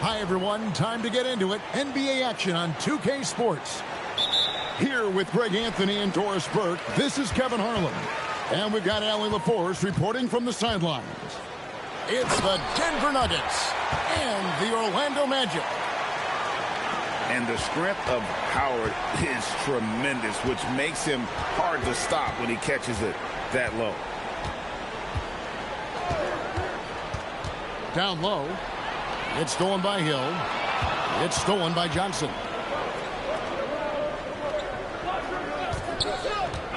Hi, everyone. Time to get into it. NBA action on 2K Sports. Here with Greg Anthony and Doris Burke, this is Kevin Harlan. And we've got Allie LaForce reporting from the sidelines. It's the Denver Nuggets and the Orlando Magic. And the strength of Howard is tremendous, which makes him hard to stop when he catches it that low. Down low. It's stolen by Hill. It's stolen by Johnson.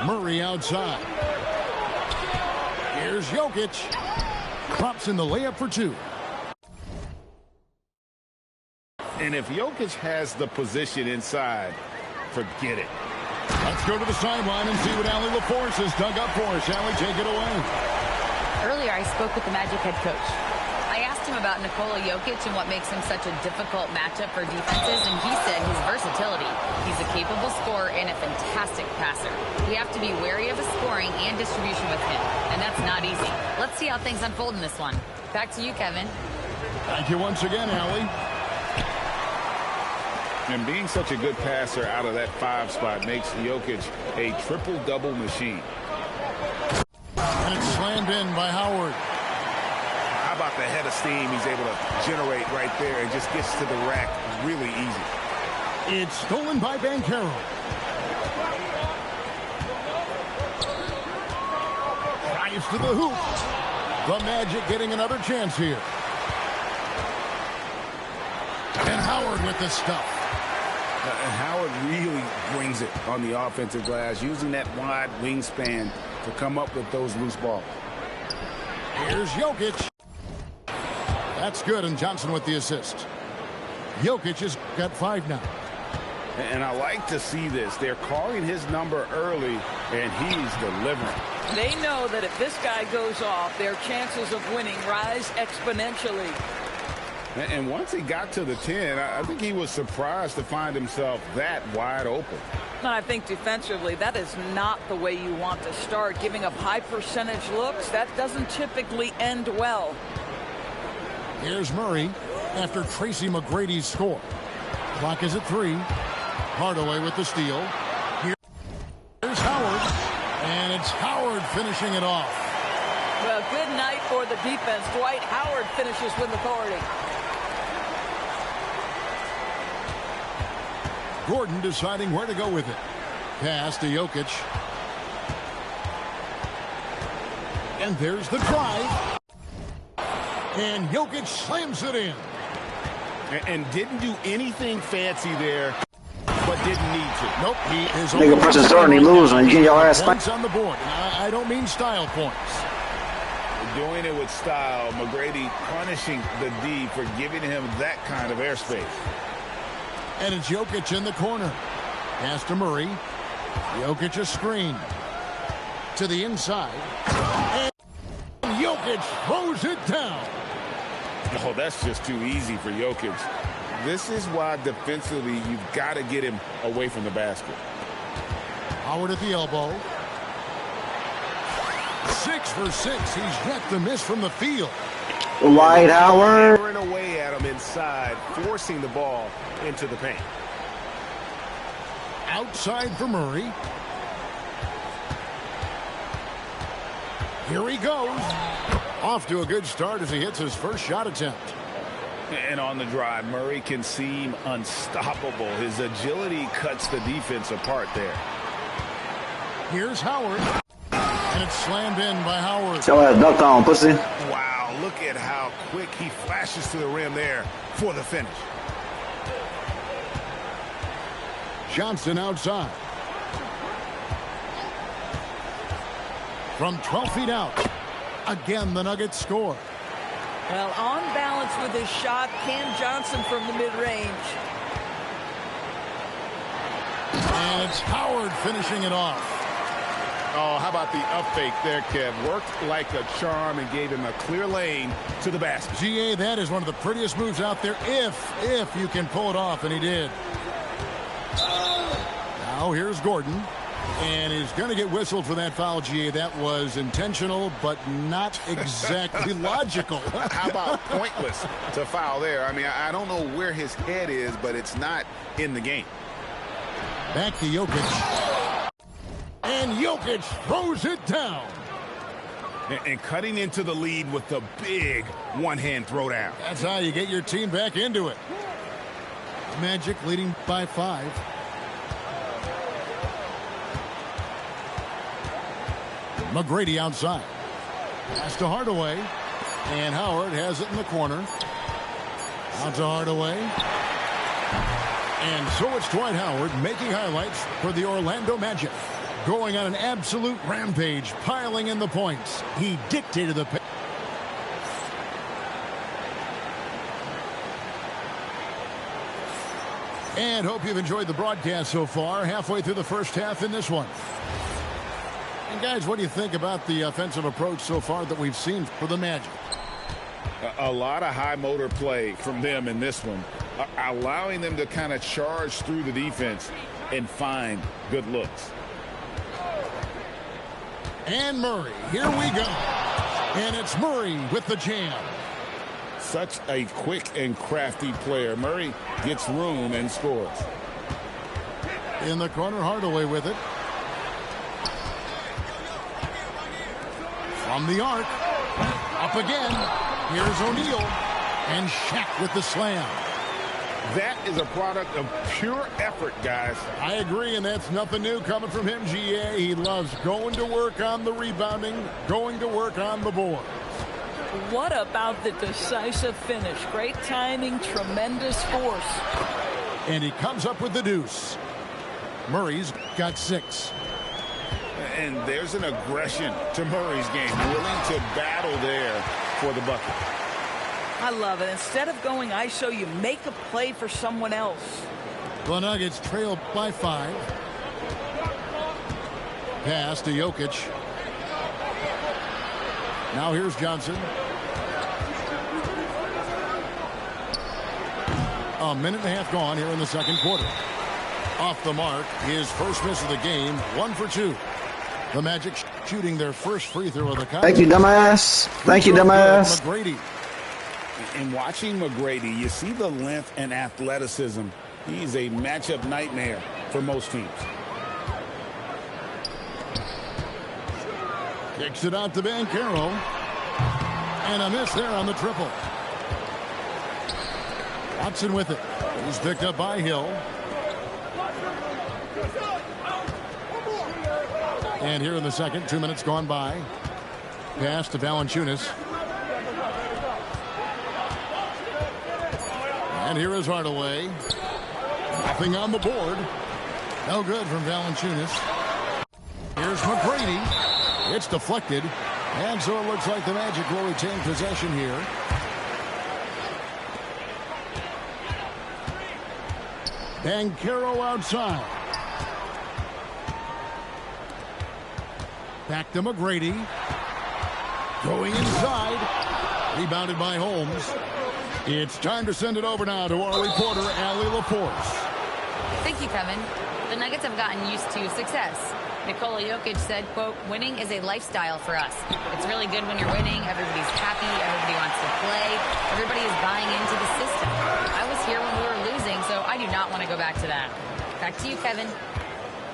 Murray outside. Here's Jokic. Pops in the layup for two. And if Jokic has the position inside, forget it. Let's go to the sideline and see what Allie LaForce has dug up for us. Allie, take it away. Earlier, I spoke with the Magic head coach. I asked him about Nikola Jokic and what makes him such a difficult matchup for defenses, and he said his versatility. He's a capable scorer and a fantastic passer. We have to be wary of his scoring and distribution with him, and that's not easy. Let's see how things unfold in this one. Back to you, Kevin. Thank you once again, Allie. And being such a good passer out of that 5 spot makes Jokic a triple-double machine. And it's slammed in by Howard. How about the head of steam he's able to generate right there and just gets to the rack really easy. It's stolen by Banchero. Drives to the hoop. The Magic getting another chance here. And Howard with the stuff. And Howard really brings it on the offensive glass, using that wide wingspan to come up with those loose balls. Here's Jokic. That's good, and Johnson with the assist. Jokic has got 5 now. And I like to see this. They're calling his number early, and he's delivering. They know that if this guy goes off, their chances of winning rise exponentially. And once he got to the 10, I think he was surprised to find himself that wide open. I think defensively, that is not the way you want to start. Giving up high percentage looks, that doesn't typically end well. Here's Murray after Tracy McGrady's score. Clock is at 3. Hardaway with the steal. Here's Howard. And it's Howard finishing it off. Well, good night for the defense. Dwight Howard finishes with authority. Gordon deciding where to go with it. Pass to Jokic. And there's the drive. And Jokic slams it in. And didn't do anything fancy there, but didn't need to. Nope, he is nigga press the start and he losing. You get your ass points on the board. I don't mean style points. Doing it with style. McGrady punishing the D for giving him that kind of airspace. And it's Jokic in the corner. Pass to Murray. Jokic a screen. To the inside. And Jokic throws it down. Oh, that's just too easy for Jokic. This is why defensively you've got to get him away from the basket. Howard at the elbow. 6 for 6. He's yet to miss from the field. Dwight Howard. Hammering away at him inside, forcing the ball into the paint. Outside for Murray. Here he goes. Off to a good start as he hits his first shot attempt. And on the drive, Murray can seem unstoppable. His agility cuts the defense apart there. Here's Howard. And it's slammed in by Howard. Your ass ducked on, pussy. Wow, look at how quick he flashes to the rim there for the finish. Johnson outside. From 12 feet out. Again, the Nuggets score. Well, on balance with his shot, Cam Johnson from the mid-range. And it's Howard finishing it off. Oh, how about the up fake there, Kev? Worked like a charm and gave him a clear lane to the basket. GA, that is one of the prettiest moves out there if you can pull it off, and he did. Now here's Gordon. And he's going to get whistled for that foul, GA. That was intentional, but not exactly logical. How about pointless to foul there? I mean, I don't know where his head is, but it's not in the game. Back to Jokic. And Jokic throws it down. And cutting into the lead with the big one-hand throwdown. That's how you get your team back into it. Magic leading by 5. McGrady outside. Pass to Hardaway. And Howard has it in the corner. Out to Hardaway. And so it's Dwight Howard making highlights for the Orlando Magic. Going on an absolute rampage, piling in the points. He dictated the pace. And hope you've enjoyed the broadcast so far. Halfway through the first half in this one. And guys, what do you think about the offensive approach so far that we've seen for the Magic? A lot of high motor play from them in this one, allowing them to kind of charge through the defense and find good looks. And Murray, here we go. And it's Murray with the jam. Such a quick and crafty player. Murray gets room and scores. In the corner, Hardaway with it. From the arc. Up again. Here's O'Neal. And Shaq with the slam. That is a product of pure effort, guys. I agree, and that's nothing new coming from him, GA. He loves going to work on the rebounding, going to work on the board. What about the decisive finish? Great timing, tremendous force. And he comes up with the deuce. Murray's got 6. And there's an aggression to Murray's game, willing to battle there for the bucket. I love it. Instead of going ISO, you make a play for someone else. The Nuggets trail by 5. Pass to Jokic. Now here's Johnson. A minute and a half gone here in the second quarter. Off the mark, his first miss of the game, 1 for 2. The Magic shooting their first free throw of the contest. Thank you, dumbass. Thank you, dumbass. McGrady. In watching McGrady, you see the length and athleticism. He's a matchup nightmare for most teams. Kicks it out to Banchero. And a miss there on the triple. Watson with it. He's picked up by Hill. And here in the second, 2 minutes gone by. Pass to Valanciunas. And here is Hardaway. Nothing on the board. No good from Valanciunas. Here's McGrady. It's deflected. And so it looks like the Magic will retain possession here. Banchero outside. Back to McGrady. Going inside. Rebounded by Holmes. It's time to send it over now to our reporter, Allie LaForce. Thank you, Kevin. The Nuggets have gotten used to success. Nikola Jokic said, quote, winning is a lifestyle for us. It's really good when you're winning. Everybody's happy. Everybody wants to play. Everybody is buying into the system. I was here when we were losing, so I do not want to go back to that. Back to you, Kevin.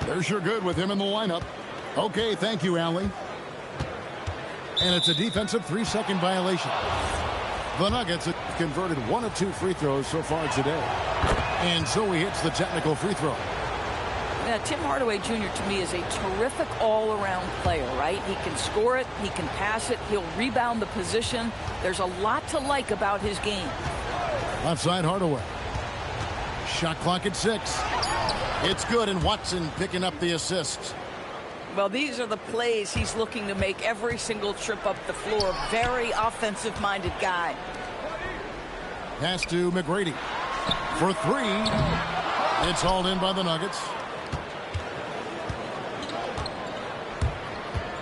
They're sure good with him in the lineup. Okay, thank you, Allie. And it's a defensive 3-second violation. The Nuggets have converted 1 of 2 free throws so far today. And so he hits the technical free throw. Yeah, Tim Hardaway Jr. to me is a terrific all-around player, right? He can score it, he can pass it, he'll rebound the position. There's a lot to like about his game. Outside Hardaway. Shot clock at 6. It's good, and Watson picking up the assist. Well, these are the plays he's looking to make every single trip up the floor. Very offensive-minded guy. Pass to McGrady. For 3. It's hauled in by the Nuggets.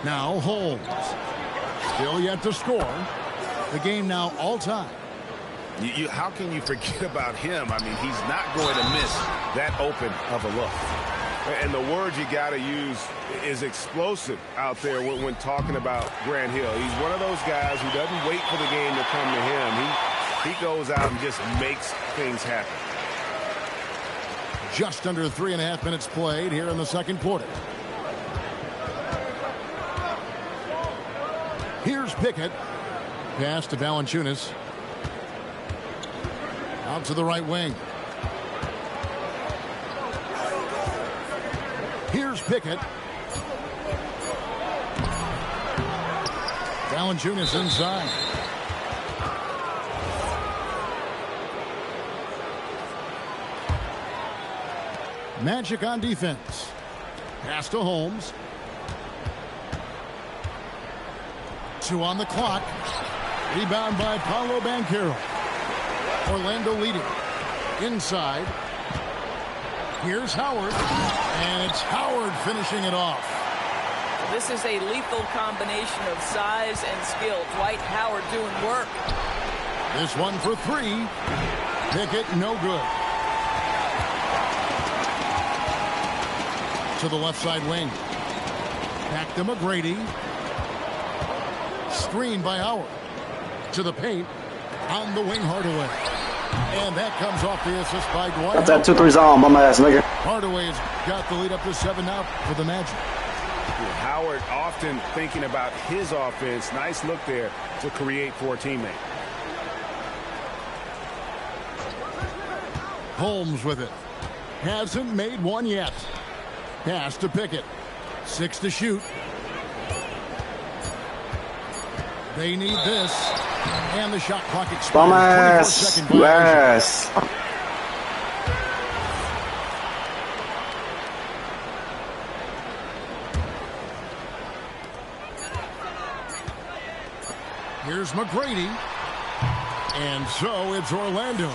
Now Holmes. Still yet to score. The game now all time. How can you forget about him? I mean, he's not going to miss that open of a look. And the word you got to use is explosive out there when talking about Grant Hill. He's one of those guys who doesn't wait for the game to come to him. He goes out and just makes things happen. Just under 3.5 minutes played here in the second quarter. Here's Pickett. Pass to Valanciunas. Out to the right wing. Here's Pickett. Valanciunas inside. Magic on defense. Pass to Holmes. 2 on the clock. Rebound by Paolo Banchero. Orlando leading. Inside. Here's Howard. And it's Howard finishing it off. This is a lethal combination of size and skill. Dwight Howard doing work. This one for 3. Pickett no good. To the left side wing. Back to McGrady. Screen by Howard. To the paint. On the wing, Hardaway. And that comes off the assist by Dwight. Got that 2-3 zone, bum ass nigga. Hardaway has got the lead up to 7 now for the Magic. Howard often thinking about his offense. Nice look there to create for a teammate. Holmes with it. Hasn't made one yet. Pass to Pickett. 6 to shoot. They need this. And the shot clock expires. Bum ass. Yes. Here's McGrady. And so it's Orlando,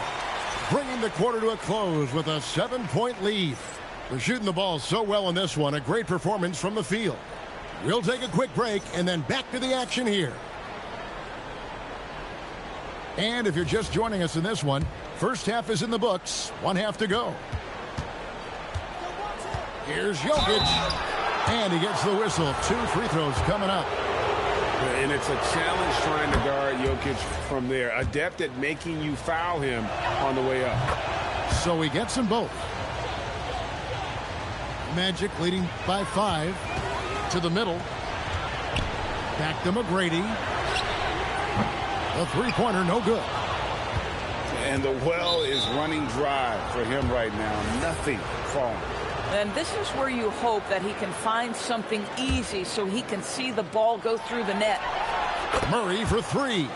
bringing the quarter to a close with a 7-point lead. They're shooting the ball so well in this one. A great performance from the field. We'll take a quick break and then back to the action here. And if you're just joining us in this one, first half is in the books. 1 half to go. Here's Jokic. And he gets the whistle. 2 free throws coming up. And it's a challenge trying to guard Jokic from there. Adept at making you foul him on the way up. So he gets them both. Magic leading by 5. To the middle. Back to McGrady. A three-pointer, no good. And the well is running dry for him right now. Nothing falling. And this is where you hope that he can find something easy so he can see the ball go through the net. Murray for 3.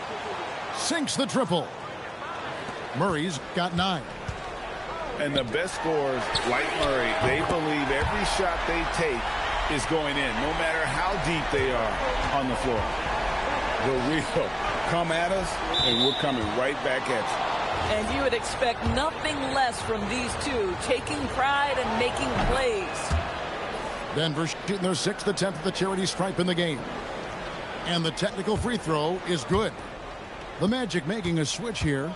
Sinks the triple. Murray's got 9. And the best scorers, like Murray, they believe every shot they take is going in, no matter how deep they are on the floor. The real come at us, and we're coming right back at you. And you would expect nothing less from these two, taking pride and making plays. Denver shooting their 6th attempt at the charity stripe in the game. And the technical free throw is good. The Magic making a switch here.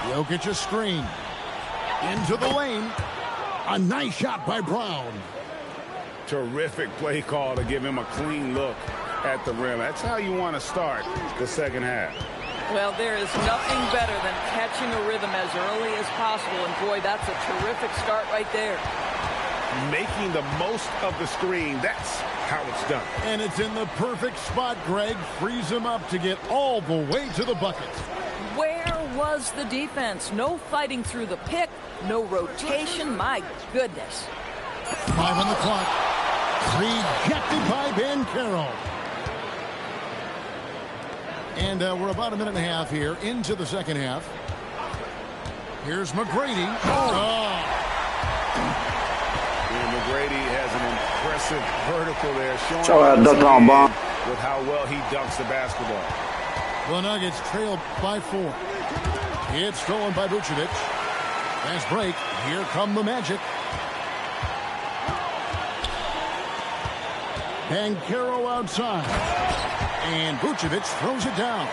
Jokic a screen. Into the lane. A nice shot by Brown. Terrific play call to give him a clean look at the rim. That's how you want to start the second half. Well, there is nothing better than catching a rhythm as early as possible. And, boy, that's a terrific start right there. Making the most of the screen, that's how it's done. And it's in the perfect spot, Greg. Frees him up to get all the way to the bucket. Where was the defense? No fighting through the pick, no rotation. My goodness. 5 on the clock. Rejected by Banchero. And we're about a minute and a half here into the second half. Here's McGrady. And McGrady has an impressive vertical there, showing with how well he dunks the basketball. The Nuggets trail by 4. It's stolen by Vucevic. Fast break. Here come the Magic. Banchero outside. And Vucevic throws it down.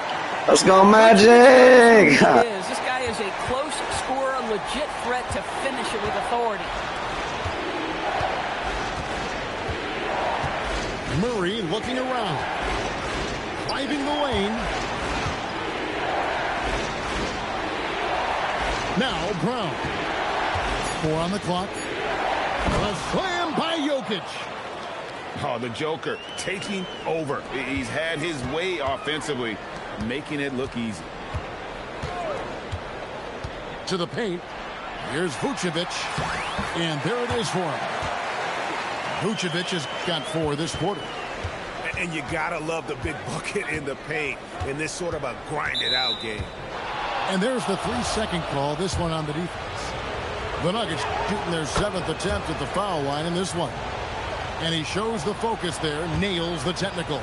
Let's go, Magic! This guy is a close scorer, a legit threat to finish it with authority. Murray looking around. Driving the lane. Now Brown. 4 on the clock. A slam by Jokic. Oh, the Joker taking over. He's had his way offensively, making it look easy. To the paint. Here's Vucevic. And there it is for him. Vucevic has got 4 this quarter. And you gotta love the big bucket in the paint in this sort of a grind-it-out game. And there's the 3-second call, this one on the defense. The Nuggets shooting their 7th attempt at the foul line in this one. And he shows the focus there, nails the technical.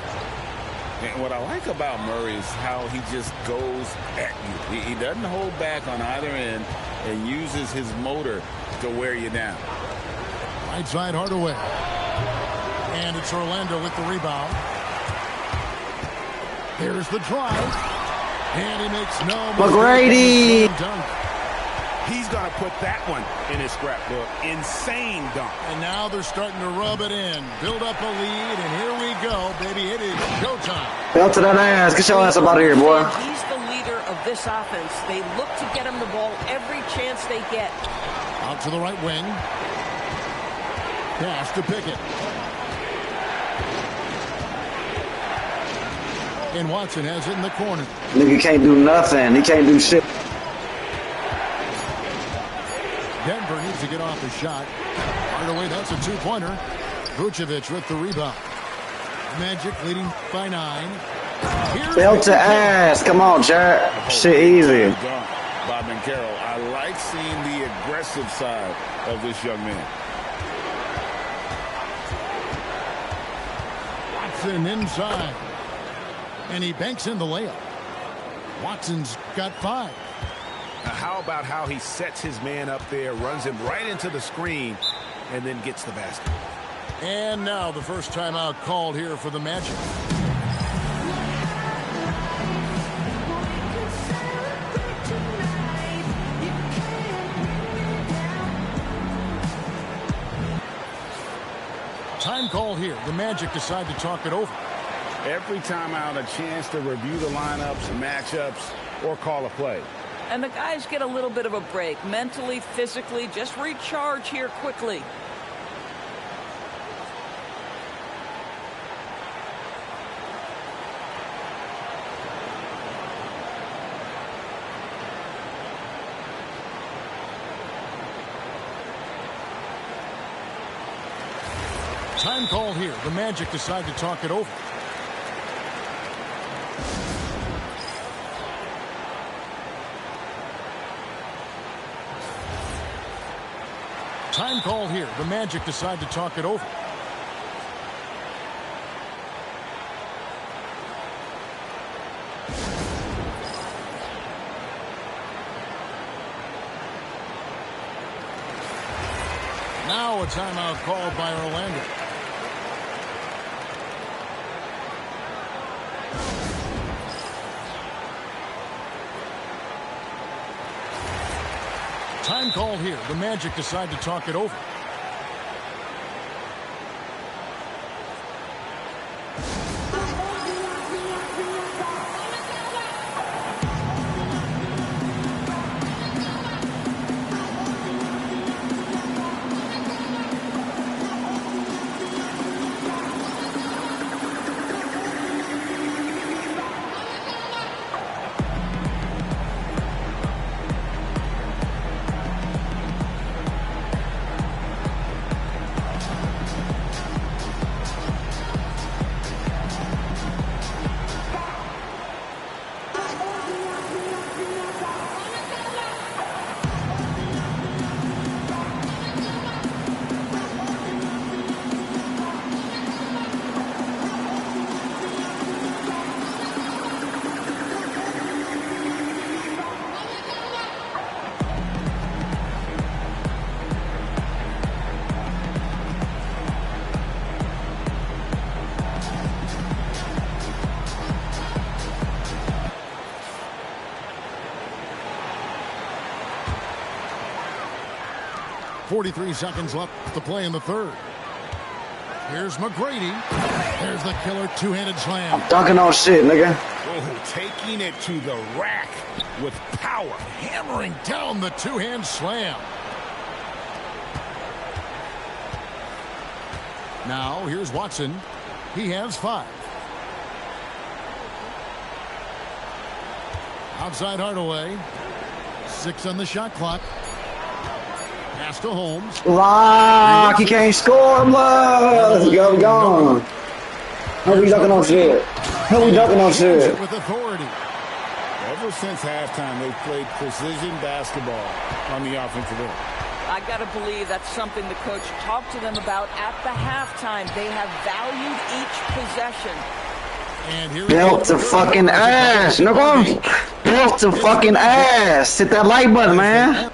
And what I like about Murray is how he just goes at you. He doesn't hold back on either end and uses his motor to wear you down. Right side Hardaway. And it's Orlando with the rebound. Here's the drive. And he makes no McGrady. He's going to put that one in his scrapbook. Insane dunk. And now they're starting to rub it in. Build up a lead, and here we go, baby. It is showtime. Belt to that ass. Get your ass up out of here, boy. He's the leader of this offense. They look to get him the ball every chance they get. Out to the right wing. Pass to Pickett. And Watson has it in the corner. Nigga can't do nothing. He can't do shit. Denver needs to get off the shot. Hardaway, that's a 2-pointer. Vucevic with the rebound. Magic leading by 9. Belt to ass. Come on, Jared. Shit easy. Bob and Carroll, I like seeing the aggressive side of this young man. Watson inside. And he banks in the layup. Watson's got 5. How about how he sets his man up there, runs him right into the screen, and then gets the basket. And now the first timeout called here for the Magic. Time called here. The Magic decide to talk it over. Every time out, a chance to review the lineups, matchups, or call a play. And the guys get a little bit of a break. Mentally, physically, just recharge here quickly. Time called here. The Magic decide to talk it over. Time called here. The Magic decide to talk it over. Now a timeout called by Orlando. Time called here. The Magic decide to talk it over. 43 seconds left to play in the third. Here's McGrady. There's the killer two-handed slam. I'm dunking on shit, nigga. Oh, taking it to the rack with power. Hammering down the two-hand slam. Now, here's Watson. He has 5. Outside Hardaway. 6 on the shot clock. Pass to Holmes. Lock, he can't score, blood. Let's go, gone. How we dunking on shit? How we dunking on shit? With authority. Ever since halftime, they've played precision basketball on the offensive end. I got to believe that's something the coach talked to them about at the halftime. They have valued each possession. And here Belt to fucking ass. No go. Belt to fucking ass. Hit that like button, man.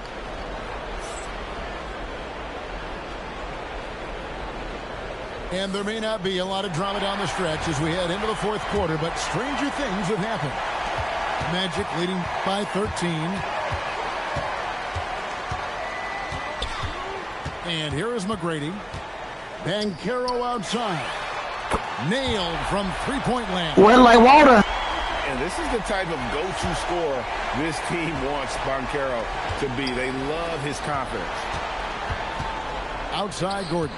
And there may not be a lot of drama down the stretch as we head into the fourth quarter, but stranger things have happened. Magic leading by 13. And here is McGrady. Banchero outside. Nailed from three-point land. Wet like water. And this is the type of go-to scorer this team wants Banchero to be. They love his confidence. Outside Gordon.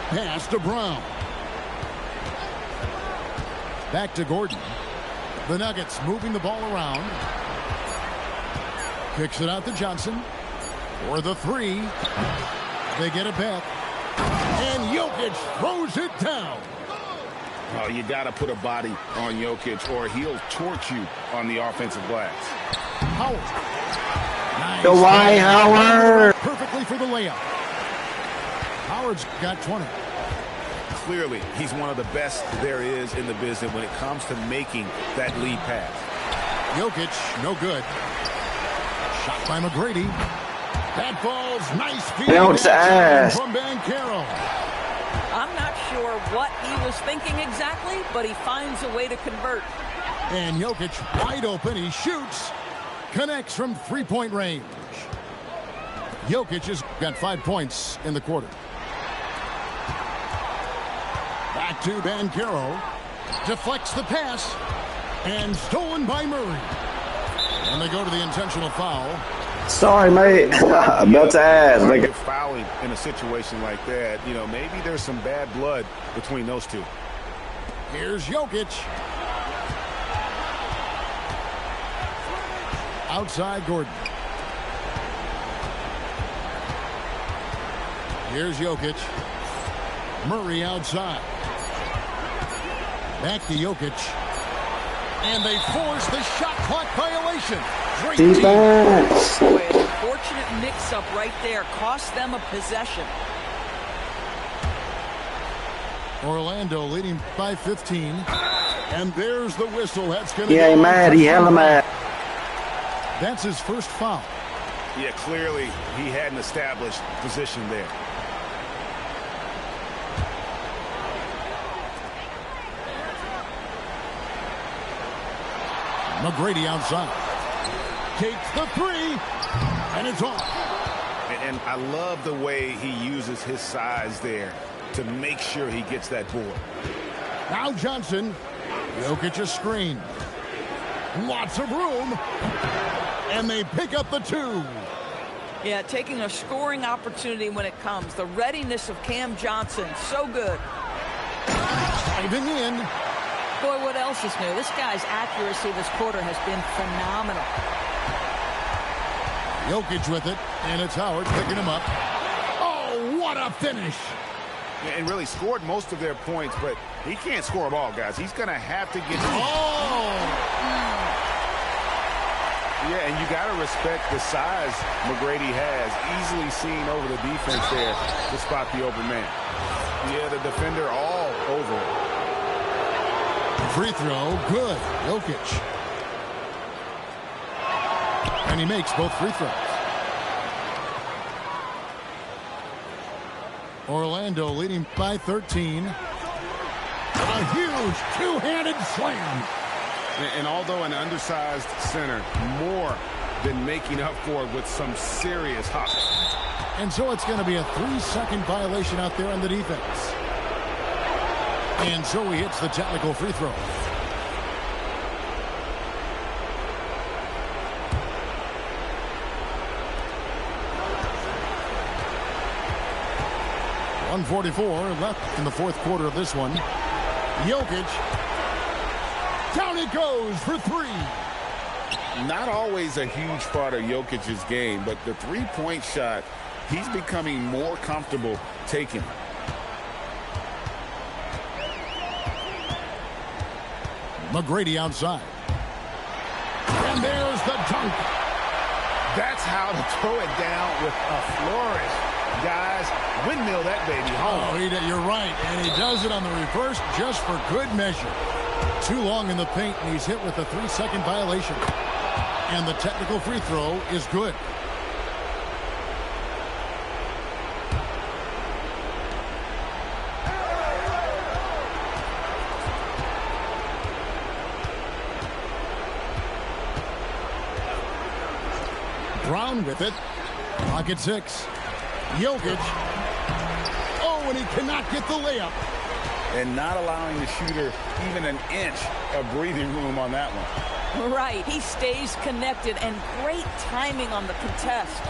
Pass to Brown. Back to Gordon. The Nuggets moving the ball around. Kicks it out to Johnson. For the 3. They get it back. And Jokic throws it down. Oh, you got to put a body on Jokic or he'll torch you on the offensive glass. Howard. Nice. Dwight Howard. Perfectly for the layup. Howard's got 20. Clearly, he's one of the best there is in the business when it comes to making that lead pass. Jokic, no good. Shot by McGrady. That ball's nice feed from Banchero. I'm not sure what he was thinking exactly, but he finds a way to convert. And Jokic wide open. He shoots. Connects from three-point range. Jokic has got 5 points in the quarter. Back to Banchero. Deflects the pass. And stolen by Murray. And they go to the intentional foul. Sorry, mate. Belt to ass, nigga. Fouling in a situation like that, you know, maybe there's some bad blood between those two. Here's Jokic. Outside Gordon. Here's Jokic. Murray outside. Back to Jokic. And they force the shot clock violation. Great defense. Boy, an unfortunate mix-up right there. Cost them a possession. Orlando leading by 15. And there's the whistle. That's going to He ain't mad. He hella mad. That's his first foul. Yeah, clearly he had an established position there. McGrady outside. Takes the 3. And it's off. And I love the way he uses his size there to make sure he gets that board. Now Johnson. Jokic a screen. Lots of room. And they pick up the 2. Yeah, taking a scoring opportunity when it comes. The readiness of Cam Johnson, so good. Diving in. Boy, what else is new? This guy's accuracy this quarter has been phenomenal. Jokic with it, and it's Howard picking him up. Oh, what a finish. And really scored most of their points, but he can't score them all, guys. He's going to have to get... Yeah, and you got to respect the size McGrady has. Easily seen over the defense there to spot the open man. Yeah, the defender all over it. Free throw, good. Jokic. And he makes both free throws. Orlando leading by 13. A huge two-handed slam. And although an undersized center, more been making up for it with some serious hustle. And so it's going to be a 3-second violation out there on the defense. And so he hits the technical free throw. .144 left in the fourth quarter of this one. Jokic. Down it goes for three. Not always a huge part of Jokic's game, but the three-point shot, he's becoming more comfortable taking. McGrady outside. And there's the dunk. That's how to throw it down with a flourish. Guys, windmill that baby home. Oh, you're right. And he does it on the reverse just for good measure. Too long in the paint, and he's hit with a 3-second violation. And the technical free throw is good. Brown with it. Pocket 6. Jokic. Oh, and he cannot get the layup. And not allowing the shooter even an inch of breathing room on that one. Right. He stays connected, and great timing on the contest.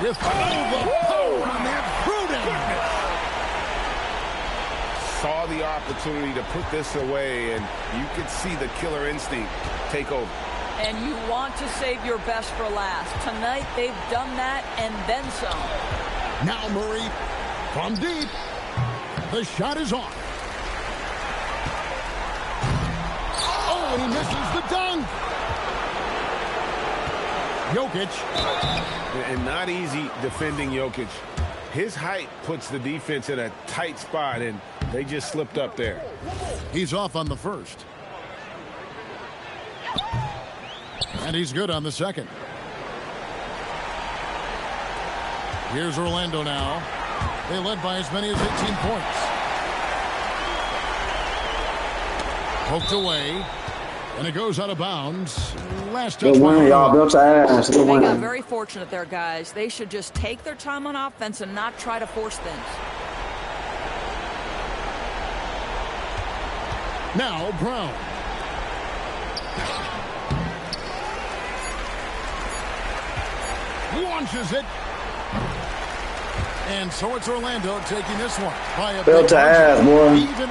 With all the power on that Pruden. Saw the opportunity to put this away, and you could see the killer instinct take over. And you want to save your best for last. Tonight, they've done that and then some. Now Murray from deep. The shot is on. Oh, and he misses the dunk. Jokic. And not easy defending Jokic. His height puts the defense in a tight spot, and they just slipped up there. He's off on the first. And he's good on the second. Here's Orlando now. They led by as many as 18 points. Poked away. And it goes out of bounds. Last touch. Good win, y'all. Built ass. Good They win. got very fortunate there, guys. They should just take their time on offense and not try to force things. Now Brown. Launches it. And so it's Orlando taking this one by a Built big to ass, margin. boy. Even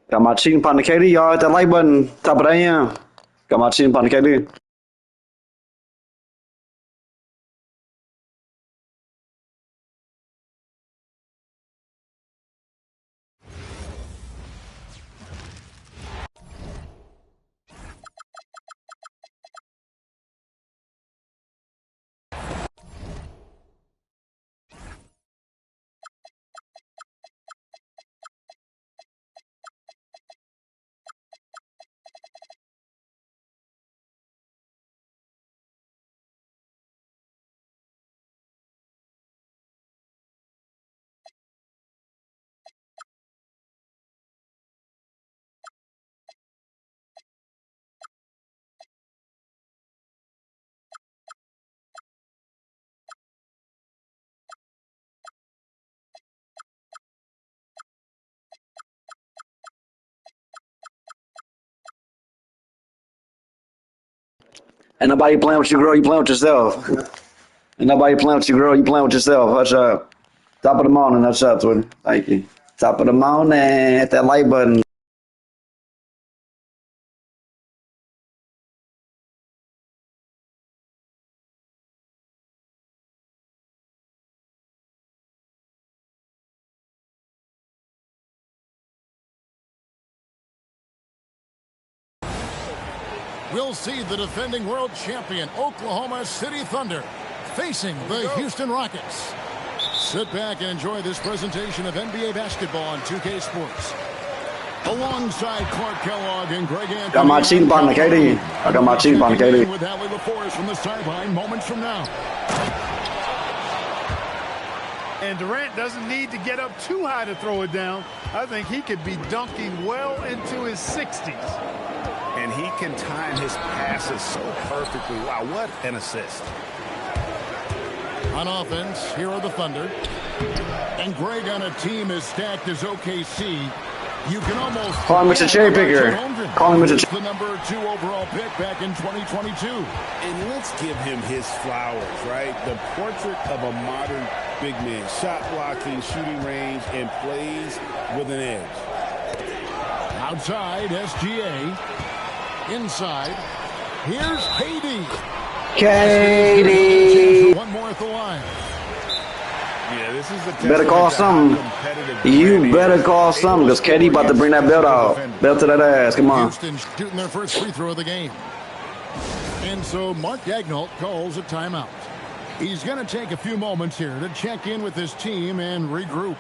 Got my cheating partner KD. Y'all hit that like button. Top of the AM. Got my cheating partner KD. Ain't nobody playing with you, girl. You playing with yourself. Ain't nobody playing with you, girl. You playing with yourself. Hush up. Top of the morning. Hush up, Twitter. Thank you. Top of the morning. Hit that like button. We'll see the defending world champion Oklahoma City Thunder facing the Houston Rockets. Sit back and enjoy this presentation of NBA basketball on 2K Sports. Alongside Clark Kellogg and Greg Anthony. Got my cheating partner KD. I got my cheating partner KD. With Allie LaForest from the sideline moments from now. And Durant doesn't need to get up too high to throw it down. I think he could be dunking well into his 60s. And he can time his passes so perfectly. Wow, what an assist. On offense, here are the Thunder. And Greg, on a team as stacked as OKC, you can almost call him Mr. Cherry Picker. Call him Mr. The number 2 overall pick back in 2022. And let's give him his flowers, right? The portrait of a modern big man. Shot blocking, shooting range, and plays with an edge. Outside, SGA. Inside, here's KD. KD. One more at the line. Yeah, this is the better call something. You better call something because KD about to bring that belt out. Belt to that ass. Come on. Houston shooting their first free throw of the game. And so Mark Daigneault calls a timeout. He's going to take a few moments here to check in with his team and regroup.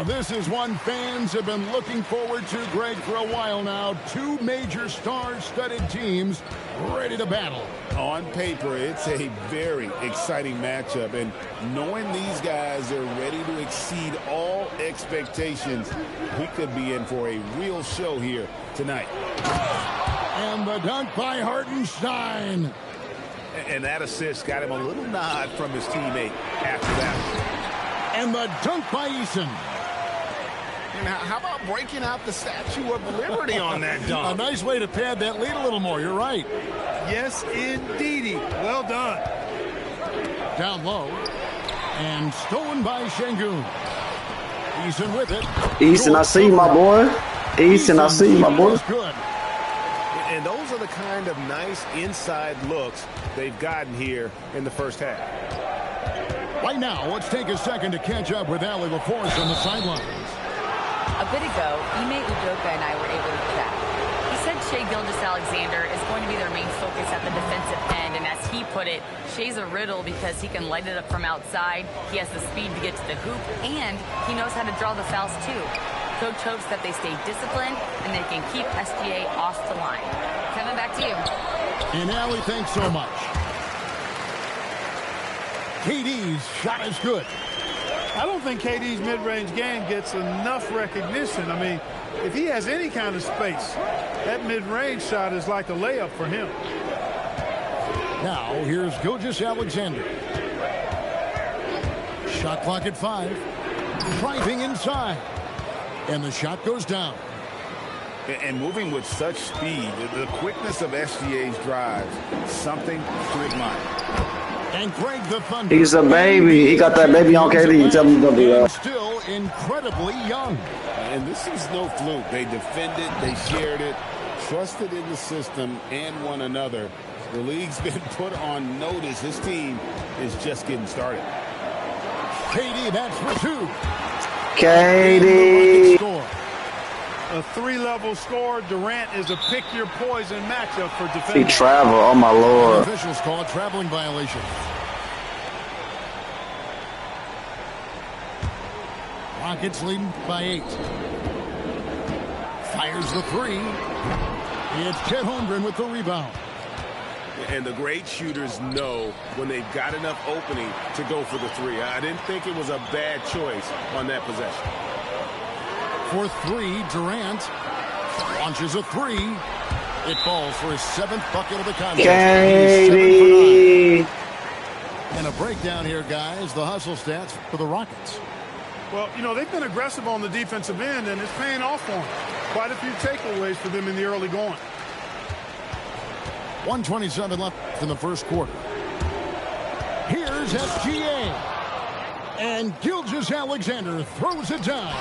This is one fans have been looking forward to, Greg, for a while now. Two major star-studded teams ready to battle. On paper, it's a very exciting matchup, and knowing these guys are ready to exceed all expectations, we could be in for a real show here tonight. And the dunk by Hartenstein. And that assist got him a little nod from his teammate after that. And the dunk by Eason. Now, how about breaking out the Statue of Liberty on that dunk? A nice way to pad that lead a little more. You're right. Yes, indeedy. Well done. Down low. And stolen by Şengün. Eason with it. Eason, I see my boy. Eason, I see my boy. Good. And those are the kind of nice inside looks they've gotten here in the first half. Right now, let's take a second to catch up with Allie LaForest on the sidelines. A bit ago, Ime Udoka and I were able to chat. He said Shai Gilgeous-Alexander is going to be their main focus at the defensive end. And as he put it, Shai's a riddle because he can light it up from outside. He has the speed to get to the hoop, and he knows how to draw the fouls too. Coach hopes that they stay disciplined and they can keep SGA off the line. Kevin, back to you. And Allie, thanks so much. KD's shot is good. I don't think KD's mid-range game gets enough recognition. I mean, if he has any kind of space, that mid-range shot is like a layup for him. Now, here's Gilgeous-Alexander. Shot clock at 5. Driving inside. And the shot goes down. And moving with such speed, the quickness of SGA's drives, something to admire. And Greg the Thunder. He's a baby. He got that baby on KD. Tell him to do that. Still incredibly young. And this is no fluke. They defended, they shared it, trusted in the system and one another. The league's been put on notice. This team is just getting started. KD, that's for 2. KD. A 3-level score. Durant is a pick-your-poison matchup for He defenders. travel. Oh, my Lord. Officials call it traveling violation. Rockets leading by 8. Fires the 3. It's Chet Holmgren with the rebound. And the great shooters know when they've got enough opening to go for the 3. I didn't think it was a bad choice on that possession. For 3, Durant launches a 3. It falls for his 7th bucket of the contest. KD. And a breakdown here, guys. The hustle stats for the Rockets. Well, you know, they've been aggressive on the defensive end, and it's paying off for them. Quite a few takeaways for them in the early going. 1:27 left in the first quarter. Here's SGA. And Gilgeous-Alexander throws it down.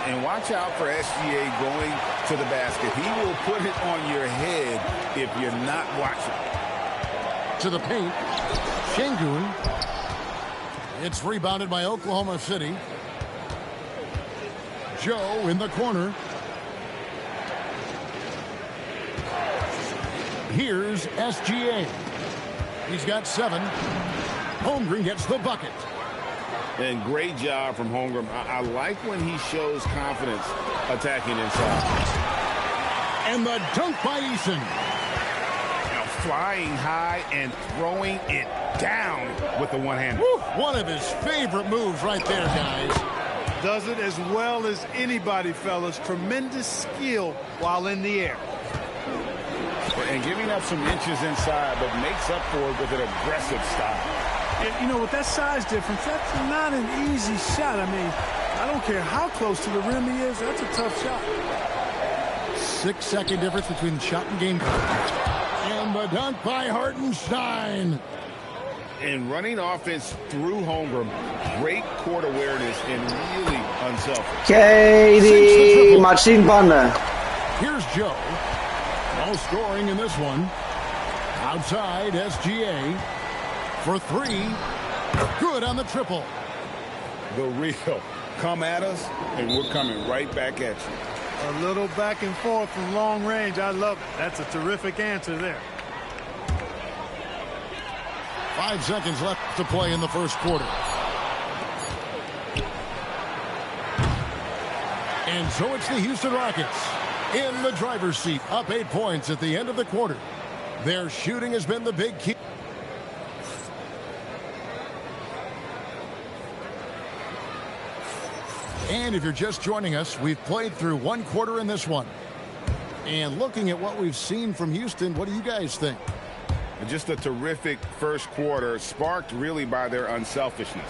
And watch out for SGA going to the basket. He will put it on your head if you're not watching. To the paint. Şengün. It's rebounded by Oklahoma City. Joe in the corner. Here's SGA. He's got 7. Holmgren gets the bucket. And great job from Holmgren. I like when he shows confidence attacking inside. And the dunk by Eason. Now flying high and throwing it down with the one-hander. One of his favorite moves right there, guys. Does it as well as anybody, fellas. Tremendous skill while in the air. And giving up some inches inside, but makes up for it with an aggressive style. You know, with that size difference, that's not an easy shot. I mean, I don't care how close to the rim he is. That's a tough shot. 6-second difference between shot and game. And the dunk by Hartenstein. And running offense through Holmgren, great court awareness and really unselfish. KD. Machine Banda. Here's Joe. No scoring in this one. Outside, SGA. For 3. Good on the triple. The real. Come at us, and we're coming right back at you. A little back and forth from long range. I love it. That's a terrific answer there. 5 seconds left to play in the first quarter. And so it's the Houston Rockets in the driver's seat, up 8 points at the end of the quarter. Their shooting has been the big key. And if you're just joining us, we've played through 1 quarter in this one. And looking at what we've seen from Houston, what do you guys think? Just a terrific first quarter, sparked really by their unselfishness.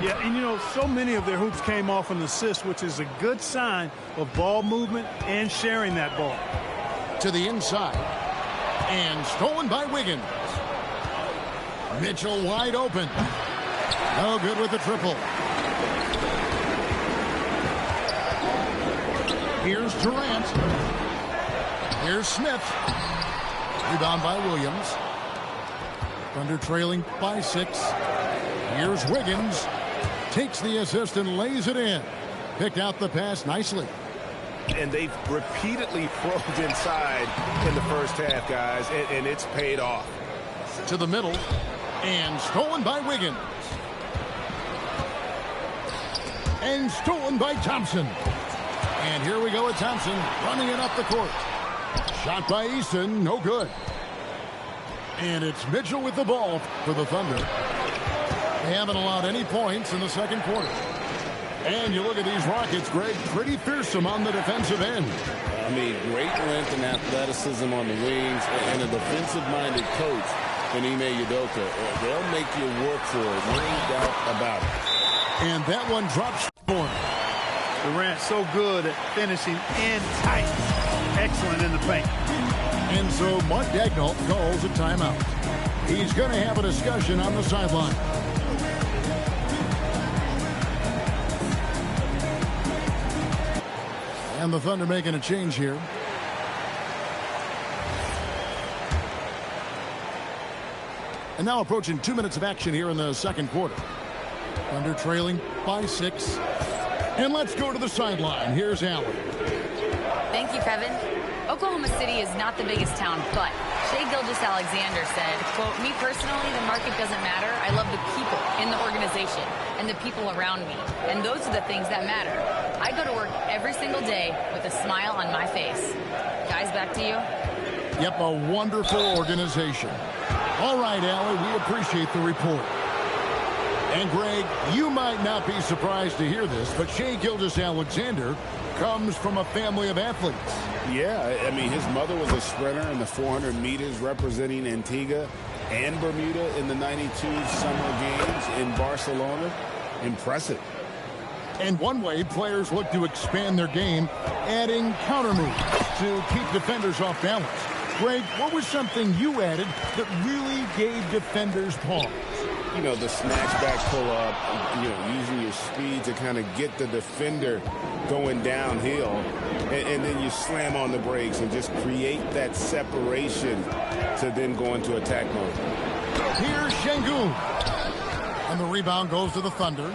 Yeah, and you know, so many of their hoops came off an assist, which is a good sign of ball movement and sharing that ball. To the inside. And stolen by Wiggins. Mitchell wide open. No good with the triple. Here's Durant. Here's Smith. Rebound by Williams. Thunder trailing by 6. Here's Wiggins. Takes the assist and lays it in. Picked out the pass nicely. And they've repeatedly probed inside in the first half, guys, and it's paid off. To the middle, and stolen by Wiggins. And stolen by Thompson. And here we go with Thompson running it up the court. Shot by Eason, no good. And it's Mitchell with the ball for the Thunder. They haven't allowed any points in the second quarter. And you look at these Rockets, Greg, pretty fearsome on the defensive end. I mean, great length and athleticism on the wings, and a defensive-minded coach in Ime Udoka. They'll make you work for it, no doubt about it. And that one drops for him. Durant so good at finishing in tight. Excellent in the paint. And so Mark Daigneault calls a timeout. He's going to have a discussion on the sideline. And the Thunder making a change here. And now approaching 2 minutes of action here in the second quarter. Thunder trailing by 6. And let's go to the sideline. Here's Allen. Thank you, Kevin. Oklahoma City is not the biggest town, but Shai Gilgeous-Alexander said, quote, "Me personally, the market doesn't matter. I love the people in the organization and the people around me. And those are the things that matter. I go to work every single day with a smile on my face." Guys, back to you. Yep, a wonderful organization. All right, Allie, we appreciate the report. And, Greg, you might not be surprised to hear this, but Shai Gilgeous-Alexander comes from a family of athletes. Yeah, I mean, his mother was a sprinter in the 400 meters representing Antigua and Bermuda in the 92 Summer Games in Barcelona. Impressive. And one way players look to expand their game, adding counter moves to keep defenders off balance. Greg, what was something you added that really gave defenders pause? You know, the snatch back pull-up, you know, using your speed to kind of get the defender going downhill, and then you slam on the brakes and just create that separation to then go into attack mode. Here's Şengün. And the rebound goes to the Thunder.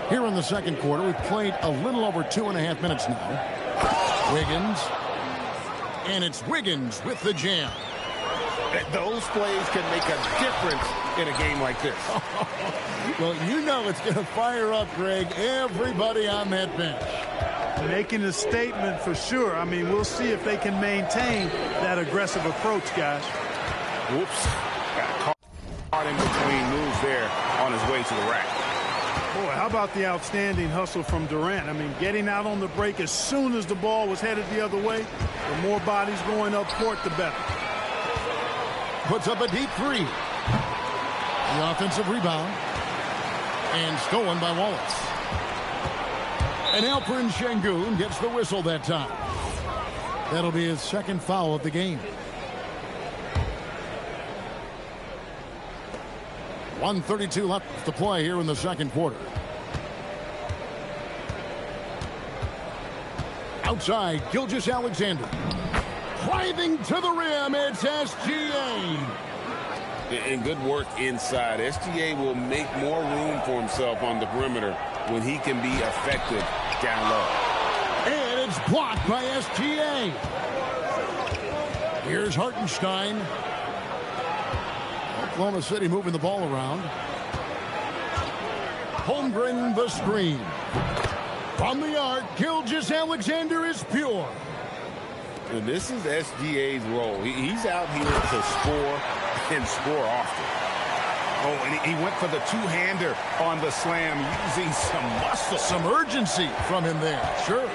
Here in the second quarter, we've played a little over 2.5 minutes now. Wiggins. And it's Wiggins with the jam. Those plays can make a difference in a game like this. Well, you know it's going to fire up, Greg, everybody on that bench. Making a statement for sure. I mean, we'll see if they can maintain that aggressive approach, guys. Whoops. Got caught in between moves there on his way to the rack. Boy, how about the outstanding hustle from Durant? I mean, getting out on the break as soon as the ball was headed the other way. The more bodies going up court, the better. Puts up a deep three. The offensive rebound. And stolen by Wallace. And Alperen Şengün gets the whistle that time. That'll be his second foul of the game. 1:32 left to play here in the second quarter. Outside, Gilgeous-Alexander. Driving to the rim, it's SGA. And good work inside. SGA will make more room for himself on the perimeter when he can be effective down low. And it's blocked by SGA. Here's Hartenstein. Oklahoma City moving the ball around. Holmgren the screen. From the arc, Gilgeous-Alexander is pure. And this is SGA's role. He's out here to score and score often. Oh, and he went for the two-hander on the slam, using some muscle. Some urgency from him there. Sure.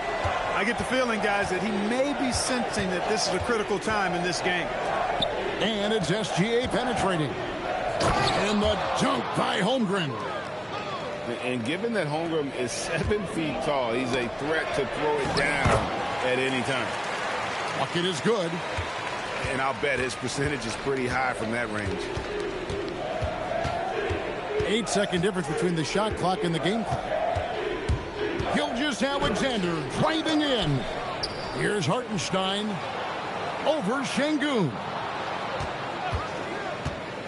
I get the feeling, guys, that he may be sensing that this is a critical time in this game. And it's SGA penetrating. And the dunk by Holmgren. And given that Holmgren is 7 feet tall, he's a threat to throw it down at any time. Bucket is good. And I'll bet his percentage is pretty high from that range. 8-second difference between the shot clock and the game clock. Gilgeous-Alexander driving in. Here's Hartenstein over Şengün.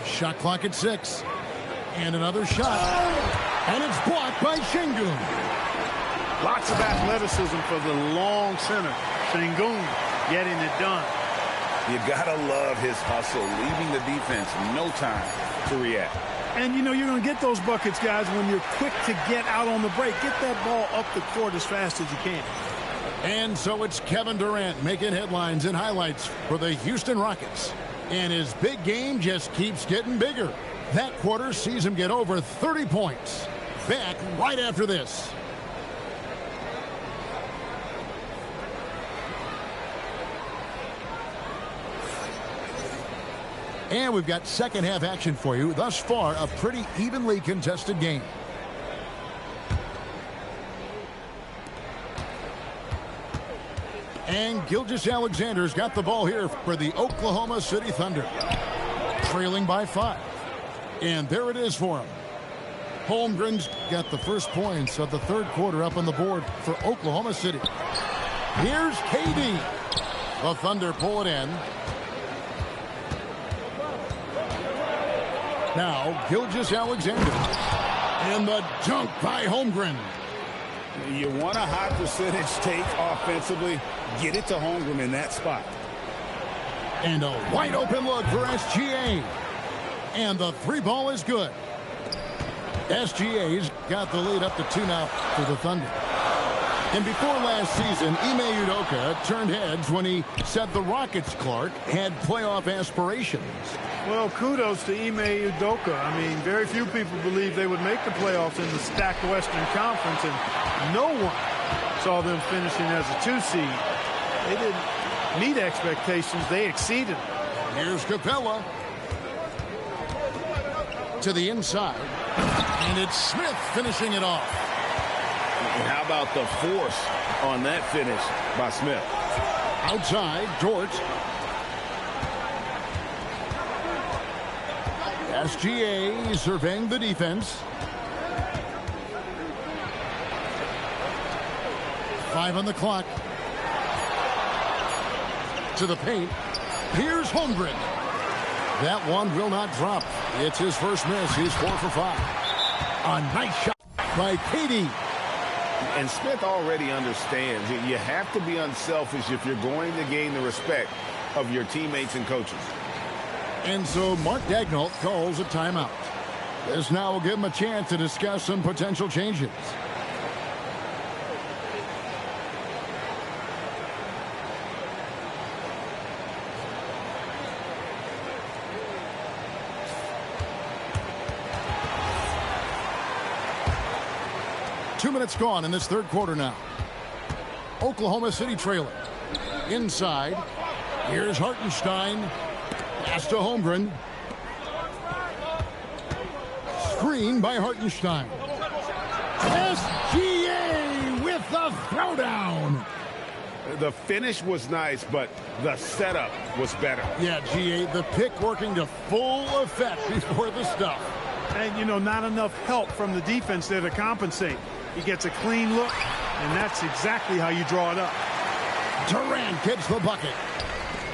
Shot clock at 6. And another shot. And it's blocked by Şengün. Lots of athleticism for the long center. Şengün getting it done. You got to love his hustle, leaving the defense no time to react. And, you know, you're going to get those buckets, guys, when you're quick to get out on the break. Get that ball up the court as fast as you can. And so it's Kevin Durant making headlines and highlights for the Houston Rockets. And his big game just keeps getting bigger. That quarter sees him get over 30 points. Back right after this. And we've got second half action for you. Thus far, a pretty evenly contested game. And Gilgeous-Alexander's got the ball here for the Oklahoma City Thunder. Trailing by 5. And there it is for him. Holmgren's got the first points of the third quarter up on the board for Oklahoma City. Here's KD. The Thunder pull it in. Now, Gilgeous-Alexander. And the dunk by Holmgren. You want a high percentage take offensively, get it to Holmgren in that spot. And a wide open look for SGA. And the three ball is good. SGA's got the lead up to 2 now for the Thunder. And before last season, Ime Udoka turned heads when he said the Rockets, Clark, had playoff aspirations. Well, kudos to Ime Udoka. I mean, very few people believe they would make the playoffs in the stacked Western Conference, and no one saw them finishing as a 2 seed. They didn't meet expectations. They exceeded. Here's Capella. To the inside. And it's Smith finishing it off. And how about the force on that finish by Smith? Outside, Dort. SGA surveying the defense. 5 on the clock. To the paint. Here's Holmgren. That one will not drop. It's his first miss. He's 4 for 5. A nice shot by KD. And Smith already understands that you have to be unselfish if you're going to gain the respect of your teammates and coaches. And so Mark Daigneault calls a timeout. This now will give him a chance to discuss some potential changes. Two minutes gone in this third quarter now. Oklahoma City trailing. Inside. Here's Hartenstein. Pass to Holmgren. Screen by Hartenstein. SGA with the throwdown. The finish was nice, but the setup was better. Yeah, GA, the pick working to full effect before the stuff. And, you know, not enough help from the defense there to compensate. He gets a clean look, and that's exactly how you draw it up. Durant gets the bucket.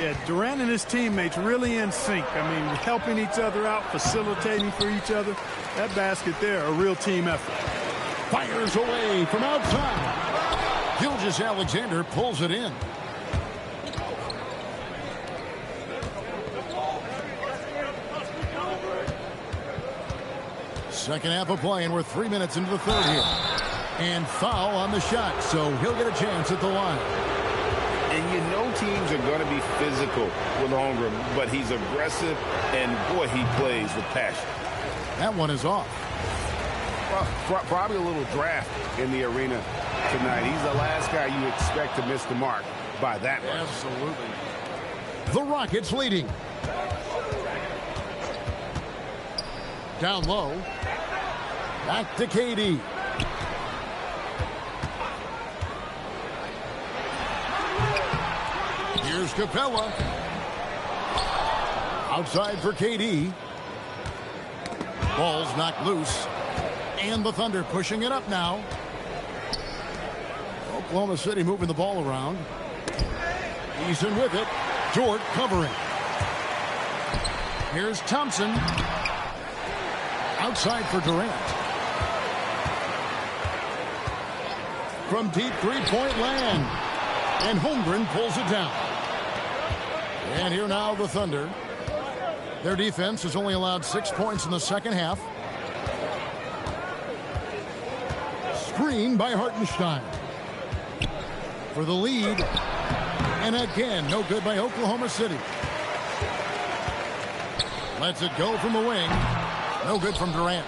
Yeah, Durant and his teammates really in sync. I mean, helping each other out, facilitating for each other. That basket there, a real team effort. Fires away from outside. Gilgeous-Alexander pulls it in. Second half of play, and we're 3 minutes into the third here. And foul on the shot, so he'll get a chance at the line. And you know teams are going to be physical with Holmgren, but he's aggressive, and boy, he plays with passion. That one is off. Well, probably a little draft in the arena tonight. He's the last guy you expect to miss the mark by that much. Absolutely. The Rockets leading. Down low. Back to KD. Here's Capella. Outside for KD. Ball's knocked loose. And the Thunder pushing it up now. Oklahoma City moving the ball around. Eason with it. Dort covering. Here's Thompson. Outside for Durant. from deep three-point land. And Holmgren pulls it down. And here now the Thunder. Their defense has only allowed 6 points in the second half. Screen by Hartenstein. For the lead. And again, no good by Oklahoma City. Lets it go from the wing. No good from Durant.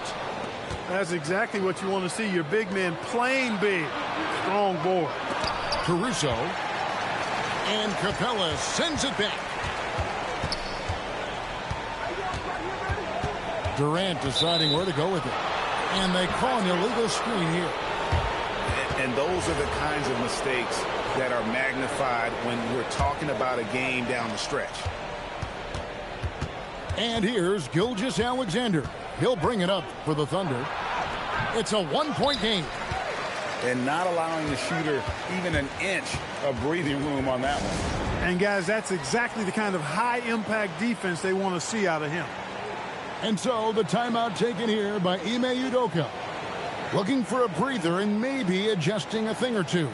That's exactly what you want to see. Your big man playing big. Strong board. Caruso. And Capella sends it back. Durant deciding where to go with it. And they call an illegal screen here. And those are the kinds of mistakes that are magnified when we're talking about a game down the stretch. And here's Gilgeous-Alexander. He'll bring it up for the Thunder. It's a one-point game. And not allowing the shooter even an inch of breathing room on that one. And, guys, that's exactly the kind of high-impact defense they want to see out of him. And so the timeout taken here by Ime Udoka. Looking for a breather and maybe adjusting a thing or two.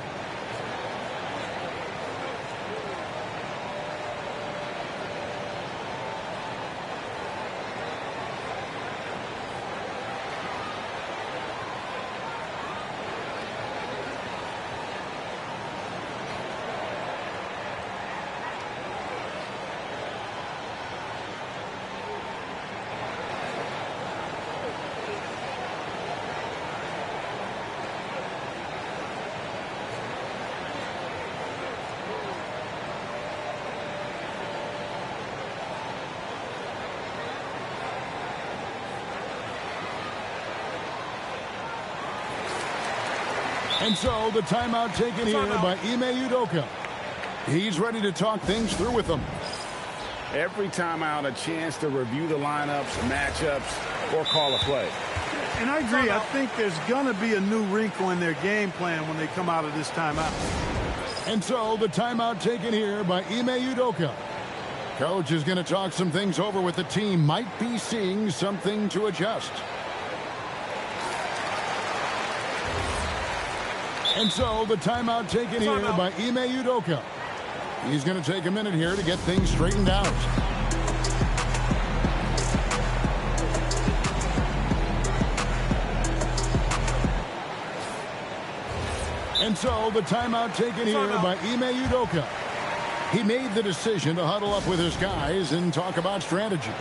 And so the timeout taken here by Ime Udoka. He's ready to talk things through with them. Every timeout, a chance to review the lineups, matchups, or call a play. And I agree. I think there's going to be a new wrinkle in their game plan when they come out of this timeout. And so the timeout taken here by Ime Udoka. Coach is going to talk some things over with the team. Might be seeing something to adjust. And so the timeout taken here by Ime Udoka. He's going to take a minute here to get things straightened out. And so the timeout taken here by Ime Udoka. He made the decision to huddle up with his guys and talk about strategy.